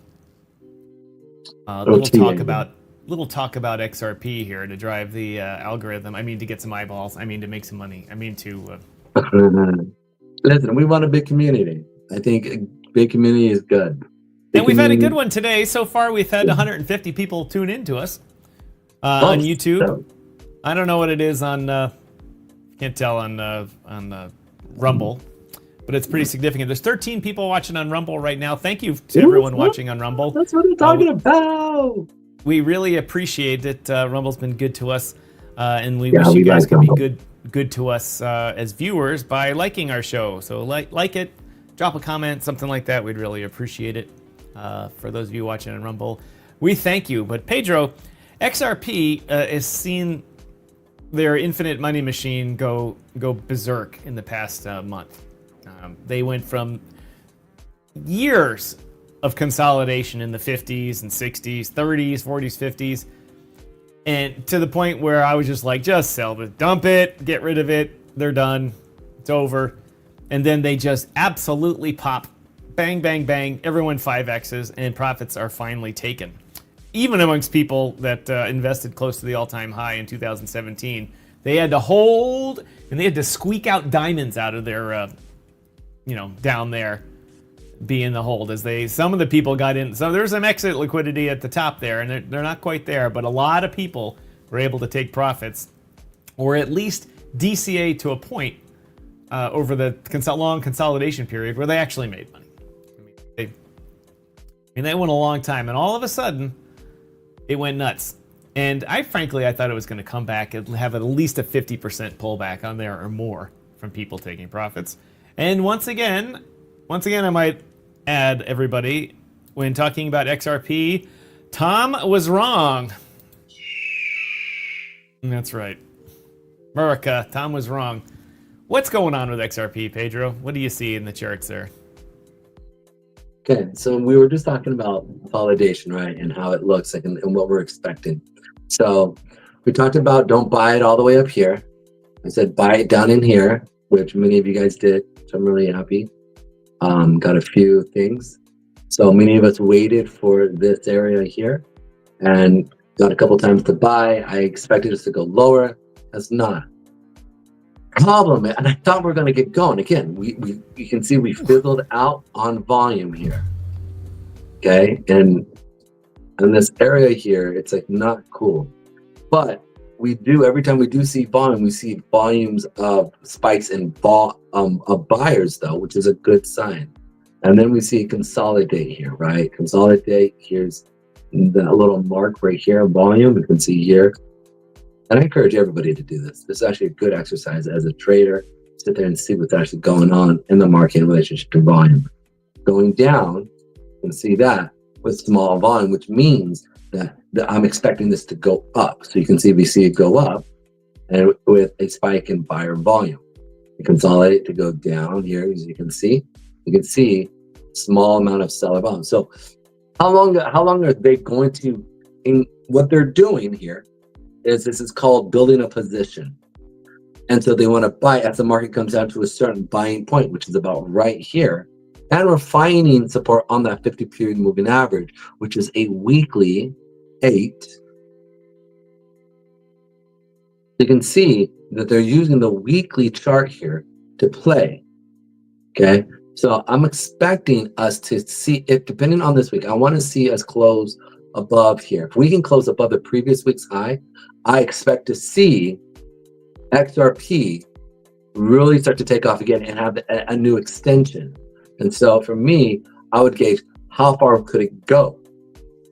talk about XRP here to drive the algorithm. I mean, to get some eyeballs. I mean, to make some money. I mean, to. Listen, we want a big community. I think a big community is good. And we've had a good one today. So far, we've had 150 people tune in to us on YouTube. So. I don't know what it is on. Can't tell on Rumble, but it's pretty significant. There's 13 people watching on Rumble right now. Thank you to everyone watching on Rumble. That's what I'm talking about. We really appreciate it. Rumble's been good to us, and we wish you guys could be good to us as viewers by liking our show. So like it, drop a comment, something like that. We'd really appreciate it. For those of you watching on Rumble, we thank you. But Pedro, XRP has seen their infinite money machine go berserk in the past month. They went from years of consolidation in the 50s and 60s, 30s, 40s, 50s, and to the point where I was just like, just sell it, dump it, get rid of it, they're done, it's over. And then they just absolutely pop, bang, bang, bang, everyone 5Xs, and profits are finally taken. Even amongst people that invested close to the all-time high in 2017, they had to hold, and they had to squeak out diamonds out of their, down there, be in the hold. Some of the people got in, so there's some exit liquidity at the top there, and they're not quite there, but a lot of people were able to take profits, or at least DCA to a point over the long consolidation period where they actually made money. They went a long time, and all of a sudden, it went nuts. And I thought it was going to come back and have at least a 50% pullback on there or more from people taking profits. And once again, I might add, everybody, when talking about XRP, Tom was wrong. That's right. America, Tom was wrong. What's going on with XRP, Pedro? What do you see in the charts there? Okay, so we were just talking about consolidation, right, and how it looks like and what we're expecting. So we talked about don't buy it all the way up here. I said buy it down in here, which many of you guys did, so I'm really happy. Got a few things. So many of us waited for this area here and got a couple times to buy. I expected us to go lower. That's not problem, and I thought we are going to get going again. You can see we fizzled out on volume here. Okay, and in this area here, it's like not cool. But we do, every time we do see volume, we see volumes of spikes in of buyers though, which is a good sign. And then we see consolidate here, right? Consolidate. Here's the little mark right here, volume. You can see here. And I encourage everybody to do this. This is actually a good exercise as a trader. Sit there and see what's actually going on in the market in relationship to volume. Going down, you can see that with small volume, which means that I'm expecting this to go up. So you can see we see it go up and with a spike in buyer volume. You consolidate to go down here, as you can see. You can see small amount of seller volume. So how long are they going to, in what they're doing here is this is called building a position. And so they want to buy as the market comes down to a certain buying point, which is about right here. And we're finding support on that 50 period moving average, which is a weekly 8. You can see that they're using the weekly chart here to play. Okay, so I'm expecting us to see it, depending on this week, I want to see us close above here. If we can close above the previous week's high, I expect to see XRP really start to take off again and have a new extension. And so for me, I would gauge how far could it go.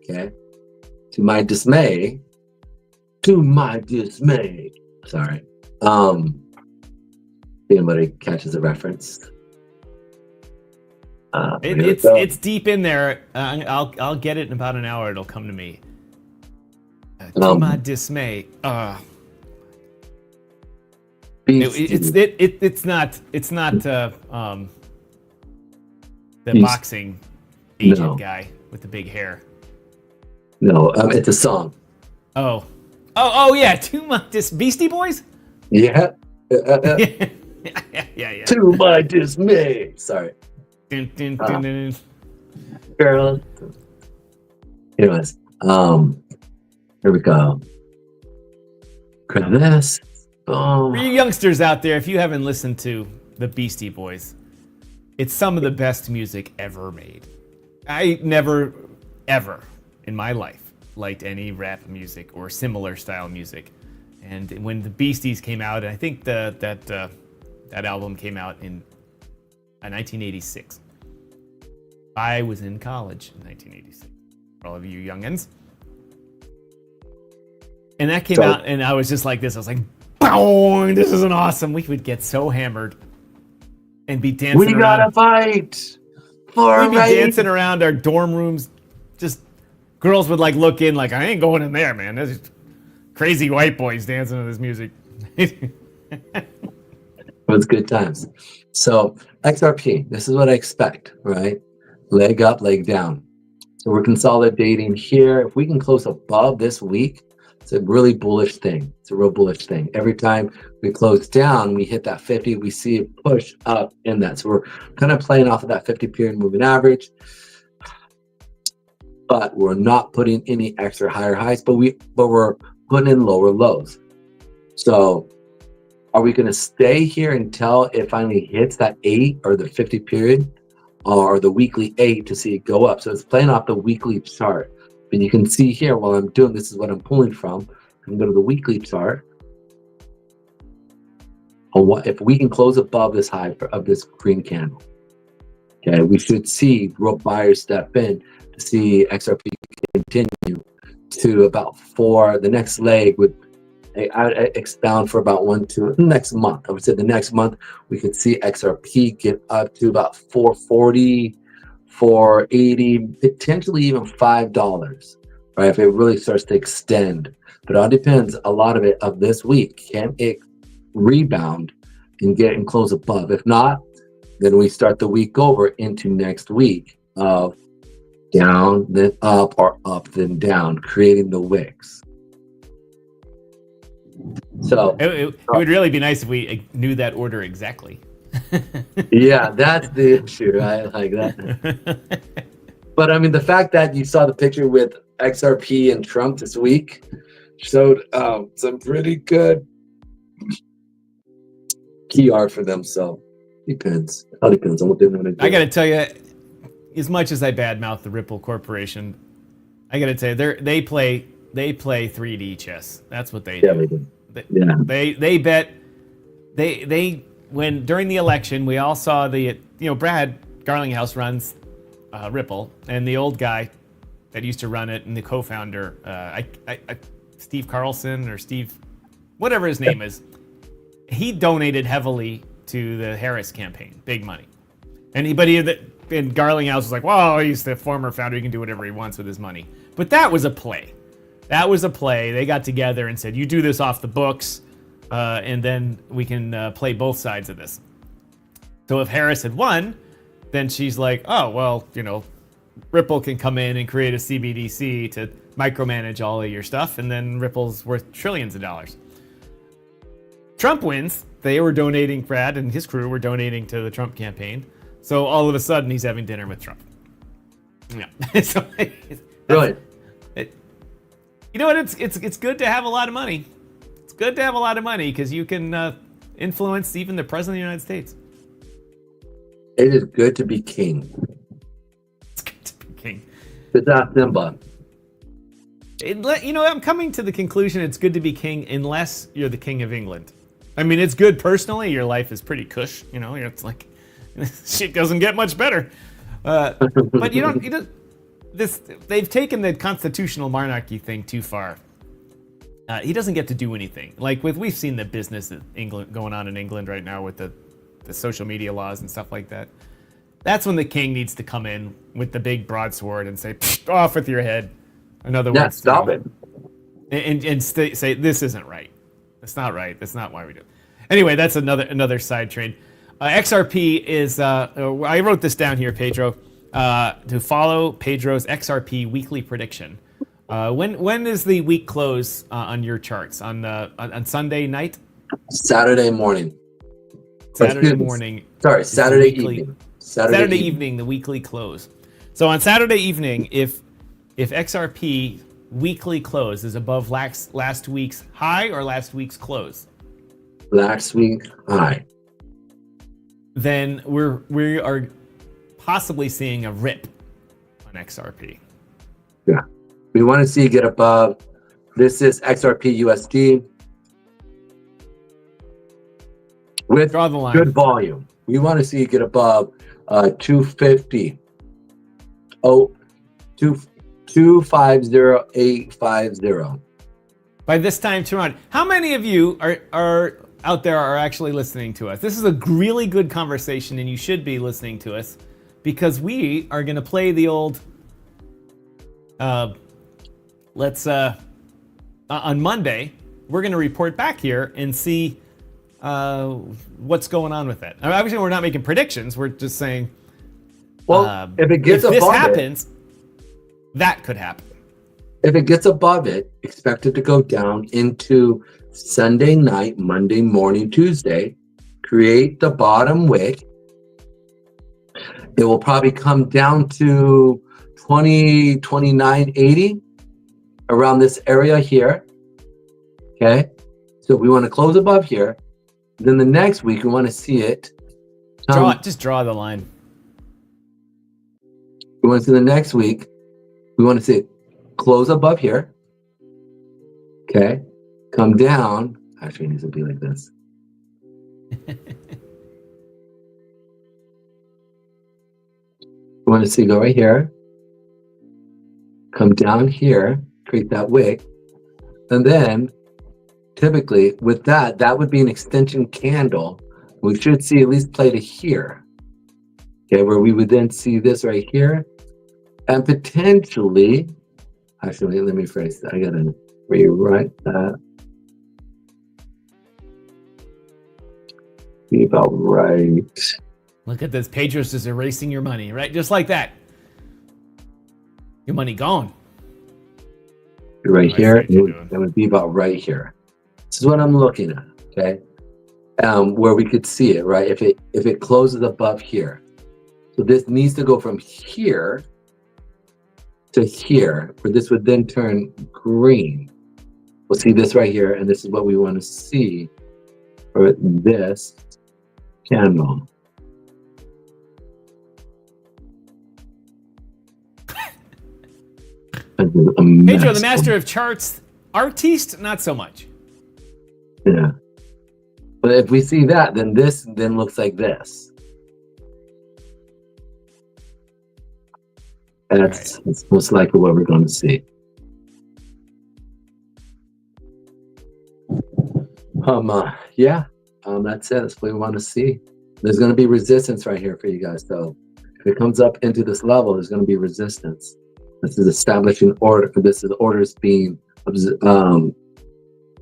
Okay, to my dismay, sorry, anybody catches a reference? It's deep in there. I'll get it in about an hour. It'll come to me. To my dismay, it's not the boxing agent guy with the big hair. No, it's a song. Oh yeah, to my Beastie Boys. Yeah. Yeah. To my dismay. Sorry. Girl. Anyways, here we go. Grab this. For you youngsters out there, if you haven't listened to the Beastie Boys, it's some of the best music ever made. I never, ever in my life liked any rap music or similar style music. And when the Beasties came out, I think that album came out in 1986. I was in college in 1986. For all of you youngins. And that came out, and I was just like this. I was like, "Boom! This is an awesome." We would get so hammered and be dancing. We gotta fight for We'd be dancing around our dorm rooms. Just girls would like look in, like, "I ain't going in there, man. There's crazy white boys dancing to this music." It was good times. So XRP, this is what I expect, right? Leg up, leg down. So we're consolidating here. If we can close above this week, it's a really bullish thing. It's a real bullish thing. Every time we close down, we hit that 50, we see it push up in that. So we're kind of playing off of that 50 period moving average, but we're not putting any extra higher highs, but we're putting in lower lows. So are we going to stay here until it finally hits that 8 or the 50 period or the weekly 8 to see it go up? So it's playing off the weekly chart. But you can see here while I'm doing this is what I'm pulling from. I can go to the weekly chart. If we can close above this high of this green candle, okay, we should see real buyers step in to see XRP continue to about 4. The next leg would expound for about 1 to next month. I would say the next month we could see XRP get up to about 440, 480, potentially even $5, right? If it really starts to extend. But it all depends, a lot of it of this week. Can it rebound and get and close above? If not, then we start the week over into next week of down, then up, or up, then down, creating the wicks. So It would really be nice if we knew that order exactly. yeah, that's the issue. I like that. But I mean, the fact that you saw the picture with XRP and Trump this week showed some pretty good key art for them. So depends. It all depends on what they want to do. I got to tell you, as much as I badmouth the Ripple Corporation, I got to tell you, they play 3D chess. That's what they do. They bet. They when during the election, we all saw Brad Garlinghouse runs Ripple, and the old guy that used to run it, and the co-founder, Steve Carlson or Steve, whatever his name is, he donated heavily to the Harris campaign, big money. And Garlinghouse was like, well, he's the former founder, he can do whatever he wants with his money. But that was a play. They got together and said, you do this off the books, and then we can play both sides of this. So if Harris had won, then she's like, oh, well, Ripple can come in and create a CBDC to micromanage all of your stuff, and then Ripple's worth trillions of dollars. Trump wins. They were donating, Brad and his crew were donating to the Trump campaign. So all of a sudden, he's having dinner with Trump. Yeah. So, really? You know what? It's good to have a lot of money. It's good to have a lot of money because you can influence even the president of the United States. It is good to be king. It's good to be king. It's not Simba. I'm coming to the conclusion it's good to be king unless you're the king of England. I mean, it's good personally. Your life is pretty cush. It's like shit doesn't get much better. But they've taken the constitutional monarchy thing too far. He doesn't get to do anything. Like we've seen the business in England going on in England right now with the social media laws and stuff like that. That's when the king needs to come in with the big broadsword and say, off with your head. In other words, stop it. And say, this isn't right. That's not right. That's not why we do it. Anyway, that's another side trade. XRP is, I wrote this down here, Pedro, to follow Pedro's XRP weekly prediction. When is the week close on your charts? On Sunday night? Saturday morning. Saturday morning. Sorry, Saturday evening. Saturday evening, the weekly close. So on Saturday evening, if XRP weekly close is above last week's high or last week's close? Last week high. Then we are possibly seeing a rip on XRP. Yeah. We want to see it get above. This is XRP USD. With Draw the line. Good volume. We want to see it get above 250. 250850. By this time tomorrow, how many of you are out there are actually listening to us? This is a really good conversation, and you should be listening to us because we are going to play the old. On Monday, we're going to report back here and see what's going on with that. Obviously, we're not making predictions. We're just saying, well, if it gets if this above happens, that could happen. If it gets above it, expect it to go down into Sunday night, Monday morning, Tuesday. Create the bottom wick. It will probably come down to 29.80 around this area here. Okay, so we want to close above here. Then the next week we want to see it. Just draw the line. We want to see the next week. We want to see it close above here. Okay, come down. Actually, it needs to be like this. We want to see go right here. Come down here, create that wick, and then typically with that would be an extension candle. We should see at least play to here. Okay, where we would then see this right here, and potentially, actually, let me phrase that. I gotta rewrite that. Be about right. Look at this. Pedro's just erasing your money, right? Just like that. Your money gone. Right I here, see what you're doing. it would be about right here. This is what I'm looking at, okay? Where we could see it, right? If it closes above here. So this needs to go from here to here, where this would then turn green. We'll see this right here, and this is what we want to see for this candle. Pedro, the master of charts, artiste, not so much. Yeah. But if we see that, then this then looks like this. And that's most likely what we're going to see. Yeah, that's it. That's what we want to see. There's going to be resistance right here for you guys, though. If it comes up into this level, there's going to be resistance. This is establishing order. This is orders being kind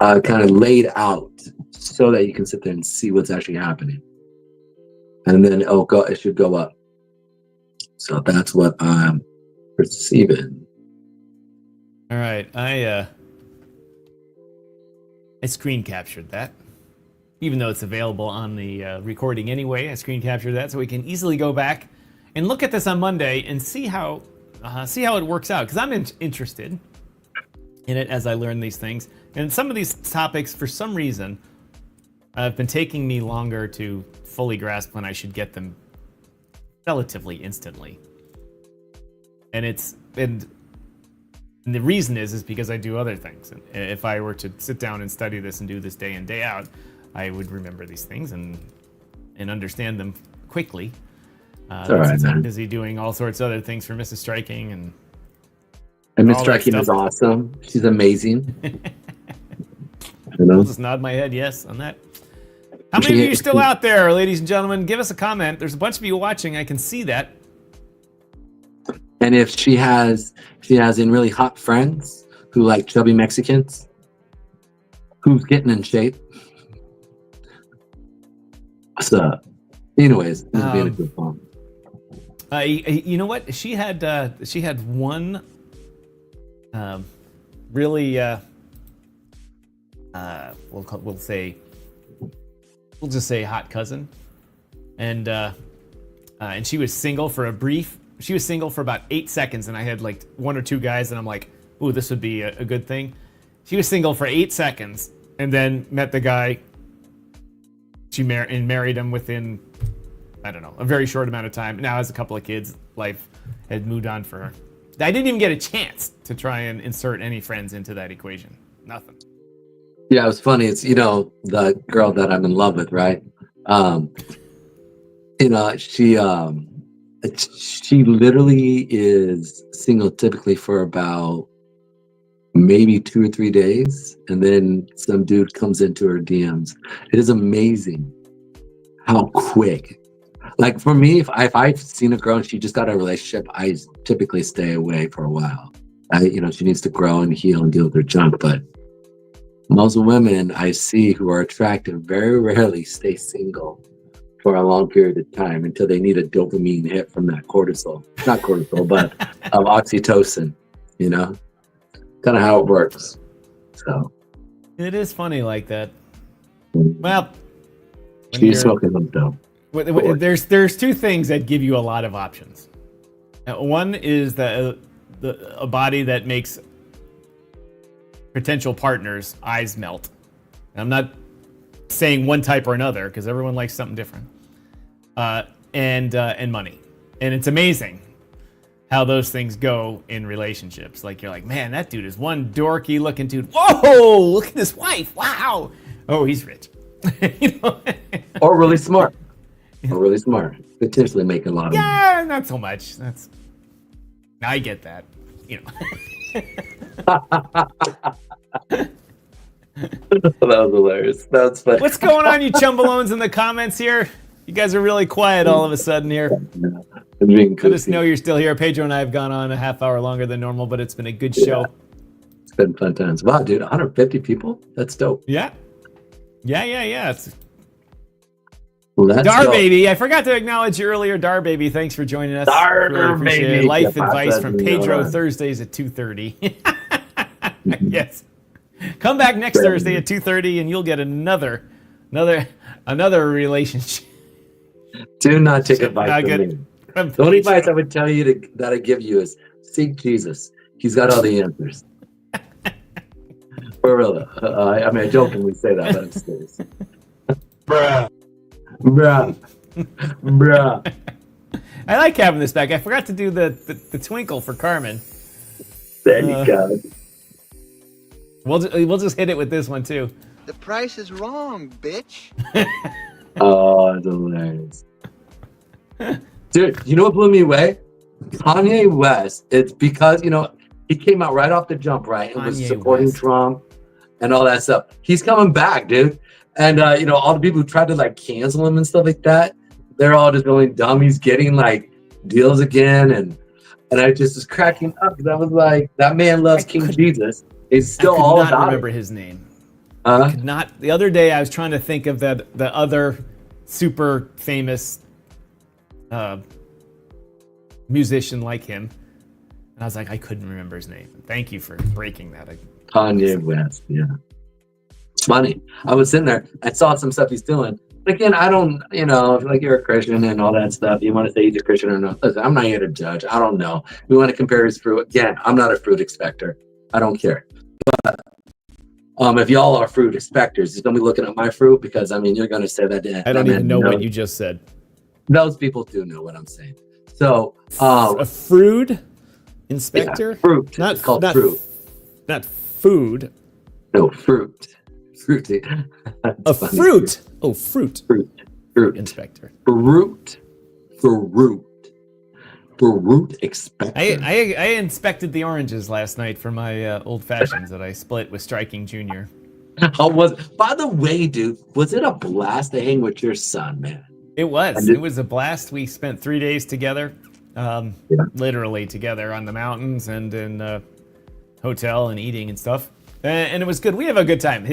of laid out so that you can sit there and see what's actually happening. And then it should go up. So that's what I'm perceiving. All right, I screen captured that. Even though it's available on the recording anyway, I screen captured that so we can easily go back and look at this on Monday and see how it works out. Because I'm interested in it as I learn these things. And some of these topics, for some reason, have been taking me longer to fully grasp when I should get them relatively instantly. And the reason is because I do other things. And if I were to sit down and study this and do this day in, day out, I would remember these things and understand them quickly. Since I'm busy doing all sorts of other things for Mrs. Striking and Miss Striking is awesome. She's amazing. I'll just nod my head yes on that. How many of you are still out there, ladies and gentlemen? Give us a comment. There's a bunch of you watching. I can see that. And if she has any really hot friends who like chubby Mexicans, who's getting in shape? What's up? Anyways, this is being a good fun. You know what? She had one really we'll just say hot cousin, and she was single for about 8 seconds, and I had like one or two guys, and I'm like, ooh, this would be a good thing. She was single for 8 seconds, and then met the guy. She married him within, I don't know, a very short amount of time. Now has a couple of kids. Life had moved on for her. I didn't even get a chance to try and insert any friends into that equation. Nothing. Yeah, it was funny. It's, the girl that I'm in love with, right? She literally is single typically for about maybe 2 or 3 days, and then some dude comes into her DMs. It is amazing how quick. Like for me, if I've seen a girl and she just got a relationship, I typically stay away for a while. She needs to grow and heal and deal with her junk. But most women I see who are attractive very rarely stay single for a long period of time until they need a dopamine hit from that cortisol. Not cortisol, but oxytocin, kind of how it works. So it is funny like that. Well, she's smoking them though. There's two things that give you a lot of options. One is a body that makes potential partners' eyes melt. And I'm not saying one type or another because everyone likes something different. And money, and it's amazing how those things go in relationships. Like you're like, man, that dude is one dorky looking dude. Whoa, look at his wife. Wow. Oh, he's rich. Or really smart. Potentially making a lot of money. Yeah, not so much. I get that. That was hilarious. That's funny. What's going on, you chumbalones in the comments here? You guys are really quiet all of a sudden here. Let us know you're still here. Pedro and I have gone on a half hour longer than normal, but it's been a good show. It's been fun times. Wow, dude, 150 people? That's dope. Yeah. Let's Dar go. Baby, I forgot to acknowledge you earlier. Dar Baby, thanks for joining us. Dar Really appreciate it. Baby. Life Yeah, advice from Pedro, yeah. Thursdays at 2:30. Yes. Come back next Thursday at 2:30 and you'll get another relationship. Do not take advice from me. From The only Pedro. advice I would tell you that I give you is seek Jesus. He's got all the answers. For real. I mean, I jokingly say that, but I'm serious. Bruh. I like having this back. I forgot to do the twinkle for Carmen. There you go. We'll just hit it with this one too. The price is wrong, bitch. Oh, that's hilarious. Dude, you know what blew me away? Kanye West. It's because, he came out right off the jump, right? And was Kanye supporting West. Trump and all that stuff. He's coming back, dude. And, all the people who tried to, cancel him and stuff like that, they're all just going dumb. He's getting, deals again. And I just was cracking up because I was like, that man loves King Jesus. He's still all I could about not remember it. his name. Could not. The other day I was trying to think of the other super famous musician like him, and I was like, I couldn't remember his name. Thank you for breaking that. Kanye West, yeah. It's funny. I was sitting there, I saw some stuff he's doing. But again, I don't, if you're a Christian and all that stuff, you want to say he's a Christian or not. Listen, I'm not here to judge. I don't know. We want to compare his fruit. Again, I'm not a fruit expector. I don't care. But if y'all are fruit expectors, just don't be looking at my fruit because, you're going to say that. I don't even know what you just said. Those people do know what I'm saying. So, A fruit inspector? Yeah, fruit. Not, It's called not, fruit. Not food. No, fruit. Fruity. A fruit. Oh, fruit. Fruit. Inspector. Fruit expector. I inspected the oranges last night for my old fashions that I split with Striking Jr. By the way, dude, was it a blast to hang with your son, man? It was. It was a blast. We spent 3 days together, literally together on the mountains and in a hotel and eating and stuff. And it was good. We have a good time.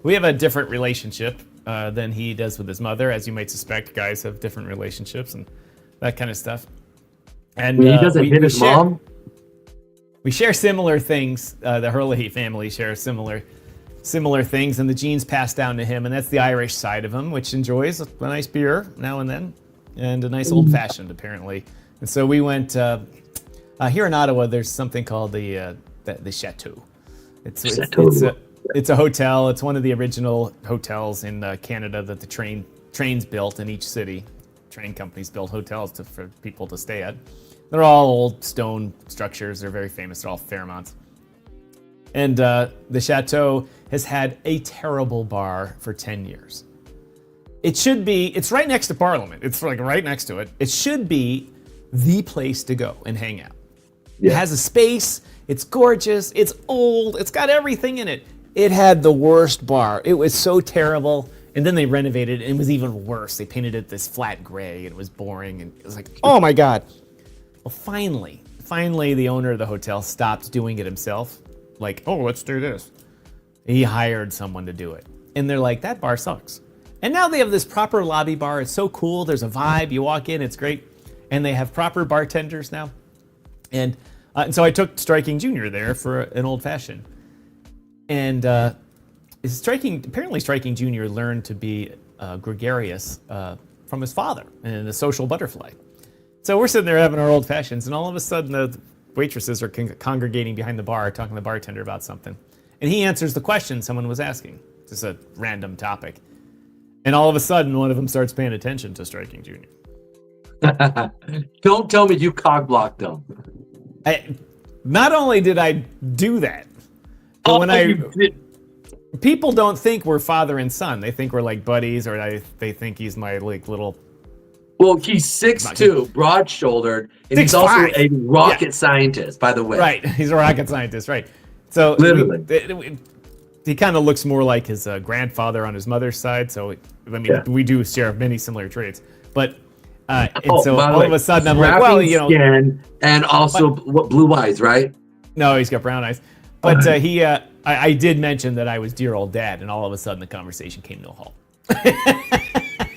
We have a different relationship than he does with his mother. As you might suspect, guys have different relationships and that kind of stuff. And he doesn't hit his mom? We share similar things. The Herlihy family shares similar things, and the genes pass down to him, and that's the Irish side of him, which enjoys a nice beer now and then, and a nice old-fashioned, apparently. And so we went here in Ottawa. There's something called the Chateau. It's a hotel. It's one of the original hotels in Canada that the trains built in each city. Train companies built hotels for people to stay at. They're all old stone structures. They're very famous. They're all Fairmonts. And the Chateau has had a terrible bar for 10 years. It's right next to Parliament. It's right next to it. It should be the place to go and hang out. Yeah. It has a space. It's gorgeous. It's old. It's got everything in it. It had the worst bar. It was so terrible. And then they renovated it, and it was even worse. They painted it this flat gray, and it was boring. And it was like, oh my God. Well, finally, the owner of the hotel stopped doing it himself. Like, oh, let's do this. He hired someone to do it. And they're like, that bar sucks. And now they have this proper lobby bar. It's so cool. There's a vibe. You walk in, it's great. And they have proper bartenders now. And so I took Striking Jr. there for an old fashioned. And apparently Striking Jr. learned to be gregarious from his father and a social butterfly. So we're sitting there having our old fashions, and all of a sudden the waitresses are congregating behind the bar, talking to the bartender about something. And he answers the question someone was asking, just a random topic. And all of a sudden, one of them starts paying attention to Striking Jr. Don't tell me you cock-blocked them. Not only did I do that, but people don't think we're father and son. They think we're like buddies, or they think he's my little. Well, he's 6'2", broad-shouldered, and he's also a rocket scientist, by the way. Right, he's a rocket scientist, right. So literally. He kind of looks more like his grandfather on his mother's side. So, we do share many similar traits. But, all of a sudden, I'm like, well, skin and also blue eyes, right? No, he's got brown eyes. But I did mention that I was dear old dad, and all of a sudden the conversation came to a halt.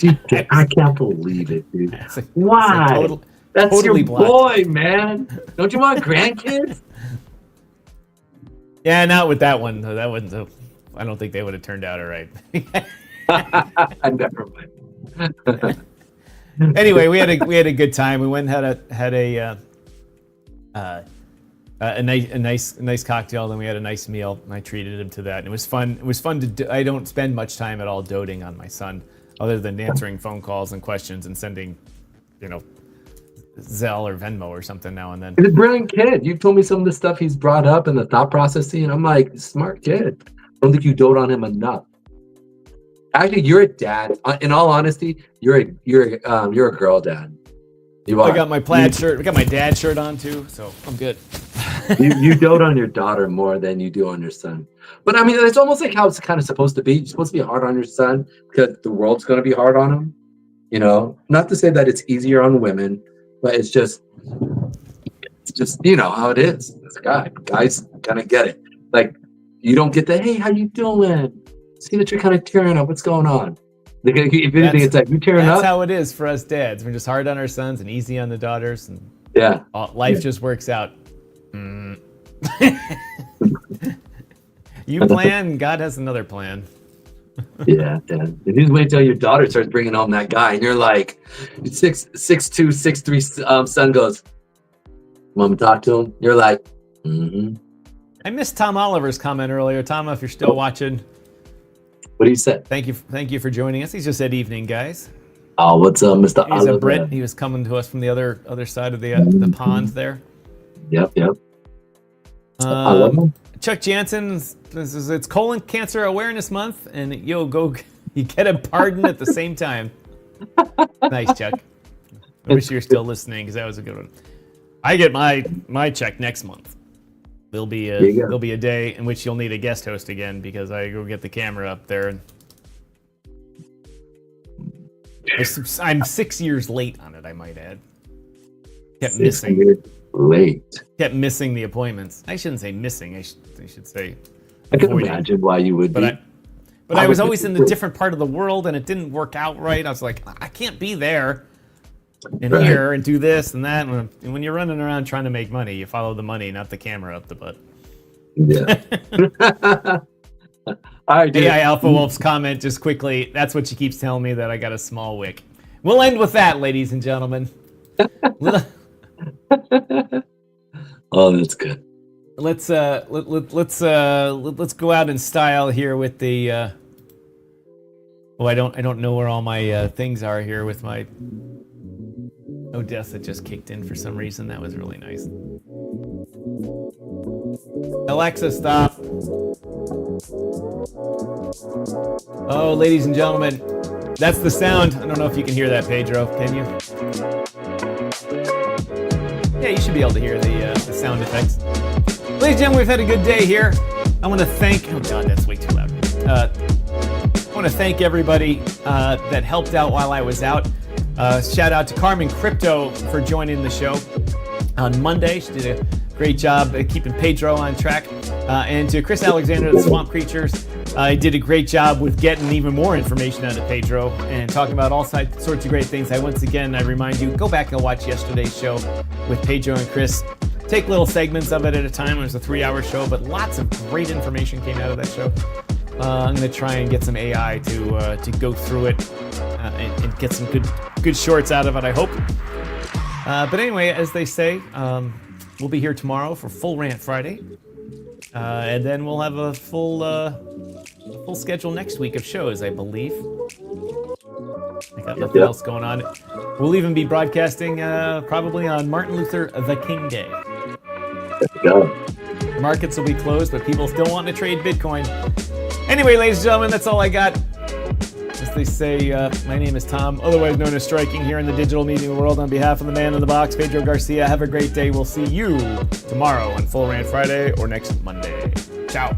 I can't believe it, dude. Why? That's totally your blocked. boy, man. Don't you want grandkids? Yeah, not with that one. That wasn't. I don't think they would have turned out all right. Never mind. Anyway, we had a good time. We went and had a nice cocktail. Then we had a nice meal, and I treated him to that. And it was fun. It was fun to. I don't spend much time at all doting on my son, other than answering phone calls and questions and sending, Zelle or Venmo or something now and then. He's a brilliant kid. You told me some of the stuff he's brought up and the thought processing, and I'm like, smart kid. I don't think you dote on him enough. Actually, you're a dad. In all honesty, you're a girl dad. You are. I got my plaid shirt. I got my dad shirt on too, so I'm good. you dote on your daughter more than you do on your son. But I mean, it's almost like how it's kind of supposed to be. You're supposed to be hard on your son because the world's going to be hard on him. Not to say that it's easier on women, but it's just how it is. This guys kind of get it. Like, you don't get the, hey, how you doing? See that you're kind of tearing up. What's going on? If anything, it's like, you tearing up? That's how it is for us dads. We're just hard on our sons and easy on the daughters. And yeah. Life just works out. You plan, God has another plan. Yeah, Dad. And you wait till your daughter starts bringing home that guy, and you're like, 6'2", 6'3", son goes, "Mom, talk to him." You're like, mm-hmm. I missed Tom Oliver's comment earlier. Tom, if you're still watching, what he said? Thank you for joining us. He just said evening, guys. Oh, what's up, Mr. He's Oliver? a Brit. He was coming to us from the other side of the pond there. Yep. Chuck Jansen, it's colon cancer awareness month, and you get a pardon at the same time. Nice, Chuck. I wish you were still listening, because that was a good one. I get my check next month. There'll be a day in which you'll need a guest host again, because I go get the camera up there. And I'm 6 years late on it, I might add. Kept missing the appointments. I shouldn't say missing. I should say. I can imagine why you would be. But I was always in a different part of the world, and it didn't work out right. I was like, I can't be there and here and do this and that. And when you're running around trying to make money, you follow the money, not the camera up the butt. Yeah. All right, dude. AI Alpha Wolf's comment just quickly. That's what she keeps telling me, that I got a small wick. We'll end with that, ladies and gentlemen. Oh, that's good. Let's go out in style here with the. I don't know where all my things are here with my. Odessa just kicked in for some reason. That was really nice. Alexa, stop. Oh, ladies and gentlemen, that's the sound. I don't know if you can hear that, Pedro. Can you? Yeah, you should be able to hear the sound effects. Ladies and gentlemen, we've had a good day here. I want to thank... Oh, God, that's way too loud. I want to thank everybody that helped out while I was out. Shout out to Carmen Crypto for joining the show on Monday. She did a great job at keeping Pedro on track. And to Chris Alexander of the Swamp Creatures, he did a great job with getting even more information out of Pedro and talking about all sorts of great things. Once again, I remind you, go back and watch yesterday's show with Pedro and Chris. Take little segments of it at a time. It was a 3-hour show, but lots of great information came out of that show. I'm going to try and get some AI to go through it and get some good shorts out of it, I hope. But anyway, as they say, we'll be here tomorrow for Full Rant Friday. And then we'll have a full schedule next week of shows, I believe. I got nothing else going on. We'll even be broadcasting probably on Martin Luther the King Day. Markets will be closed, but people still want to trade Bitcoin. Anyway, ladies and gentlemen, that's all I got. As they say, my name is Tom, otherwise known as Striking, here in the digital media world. On behalf of the man in the box, Pedro Garcia, have a great day. We'll see you tomorrow on Full Rant Friday or next Monday. Ciao.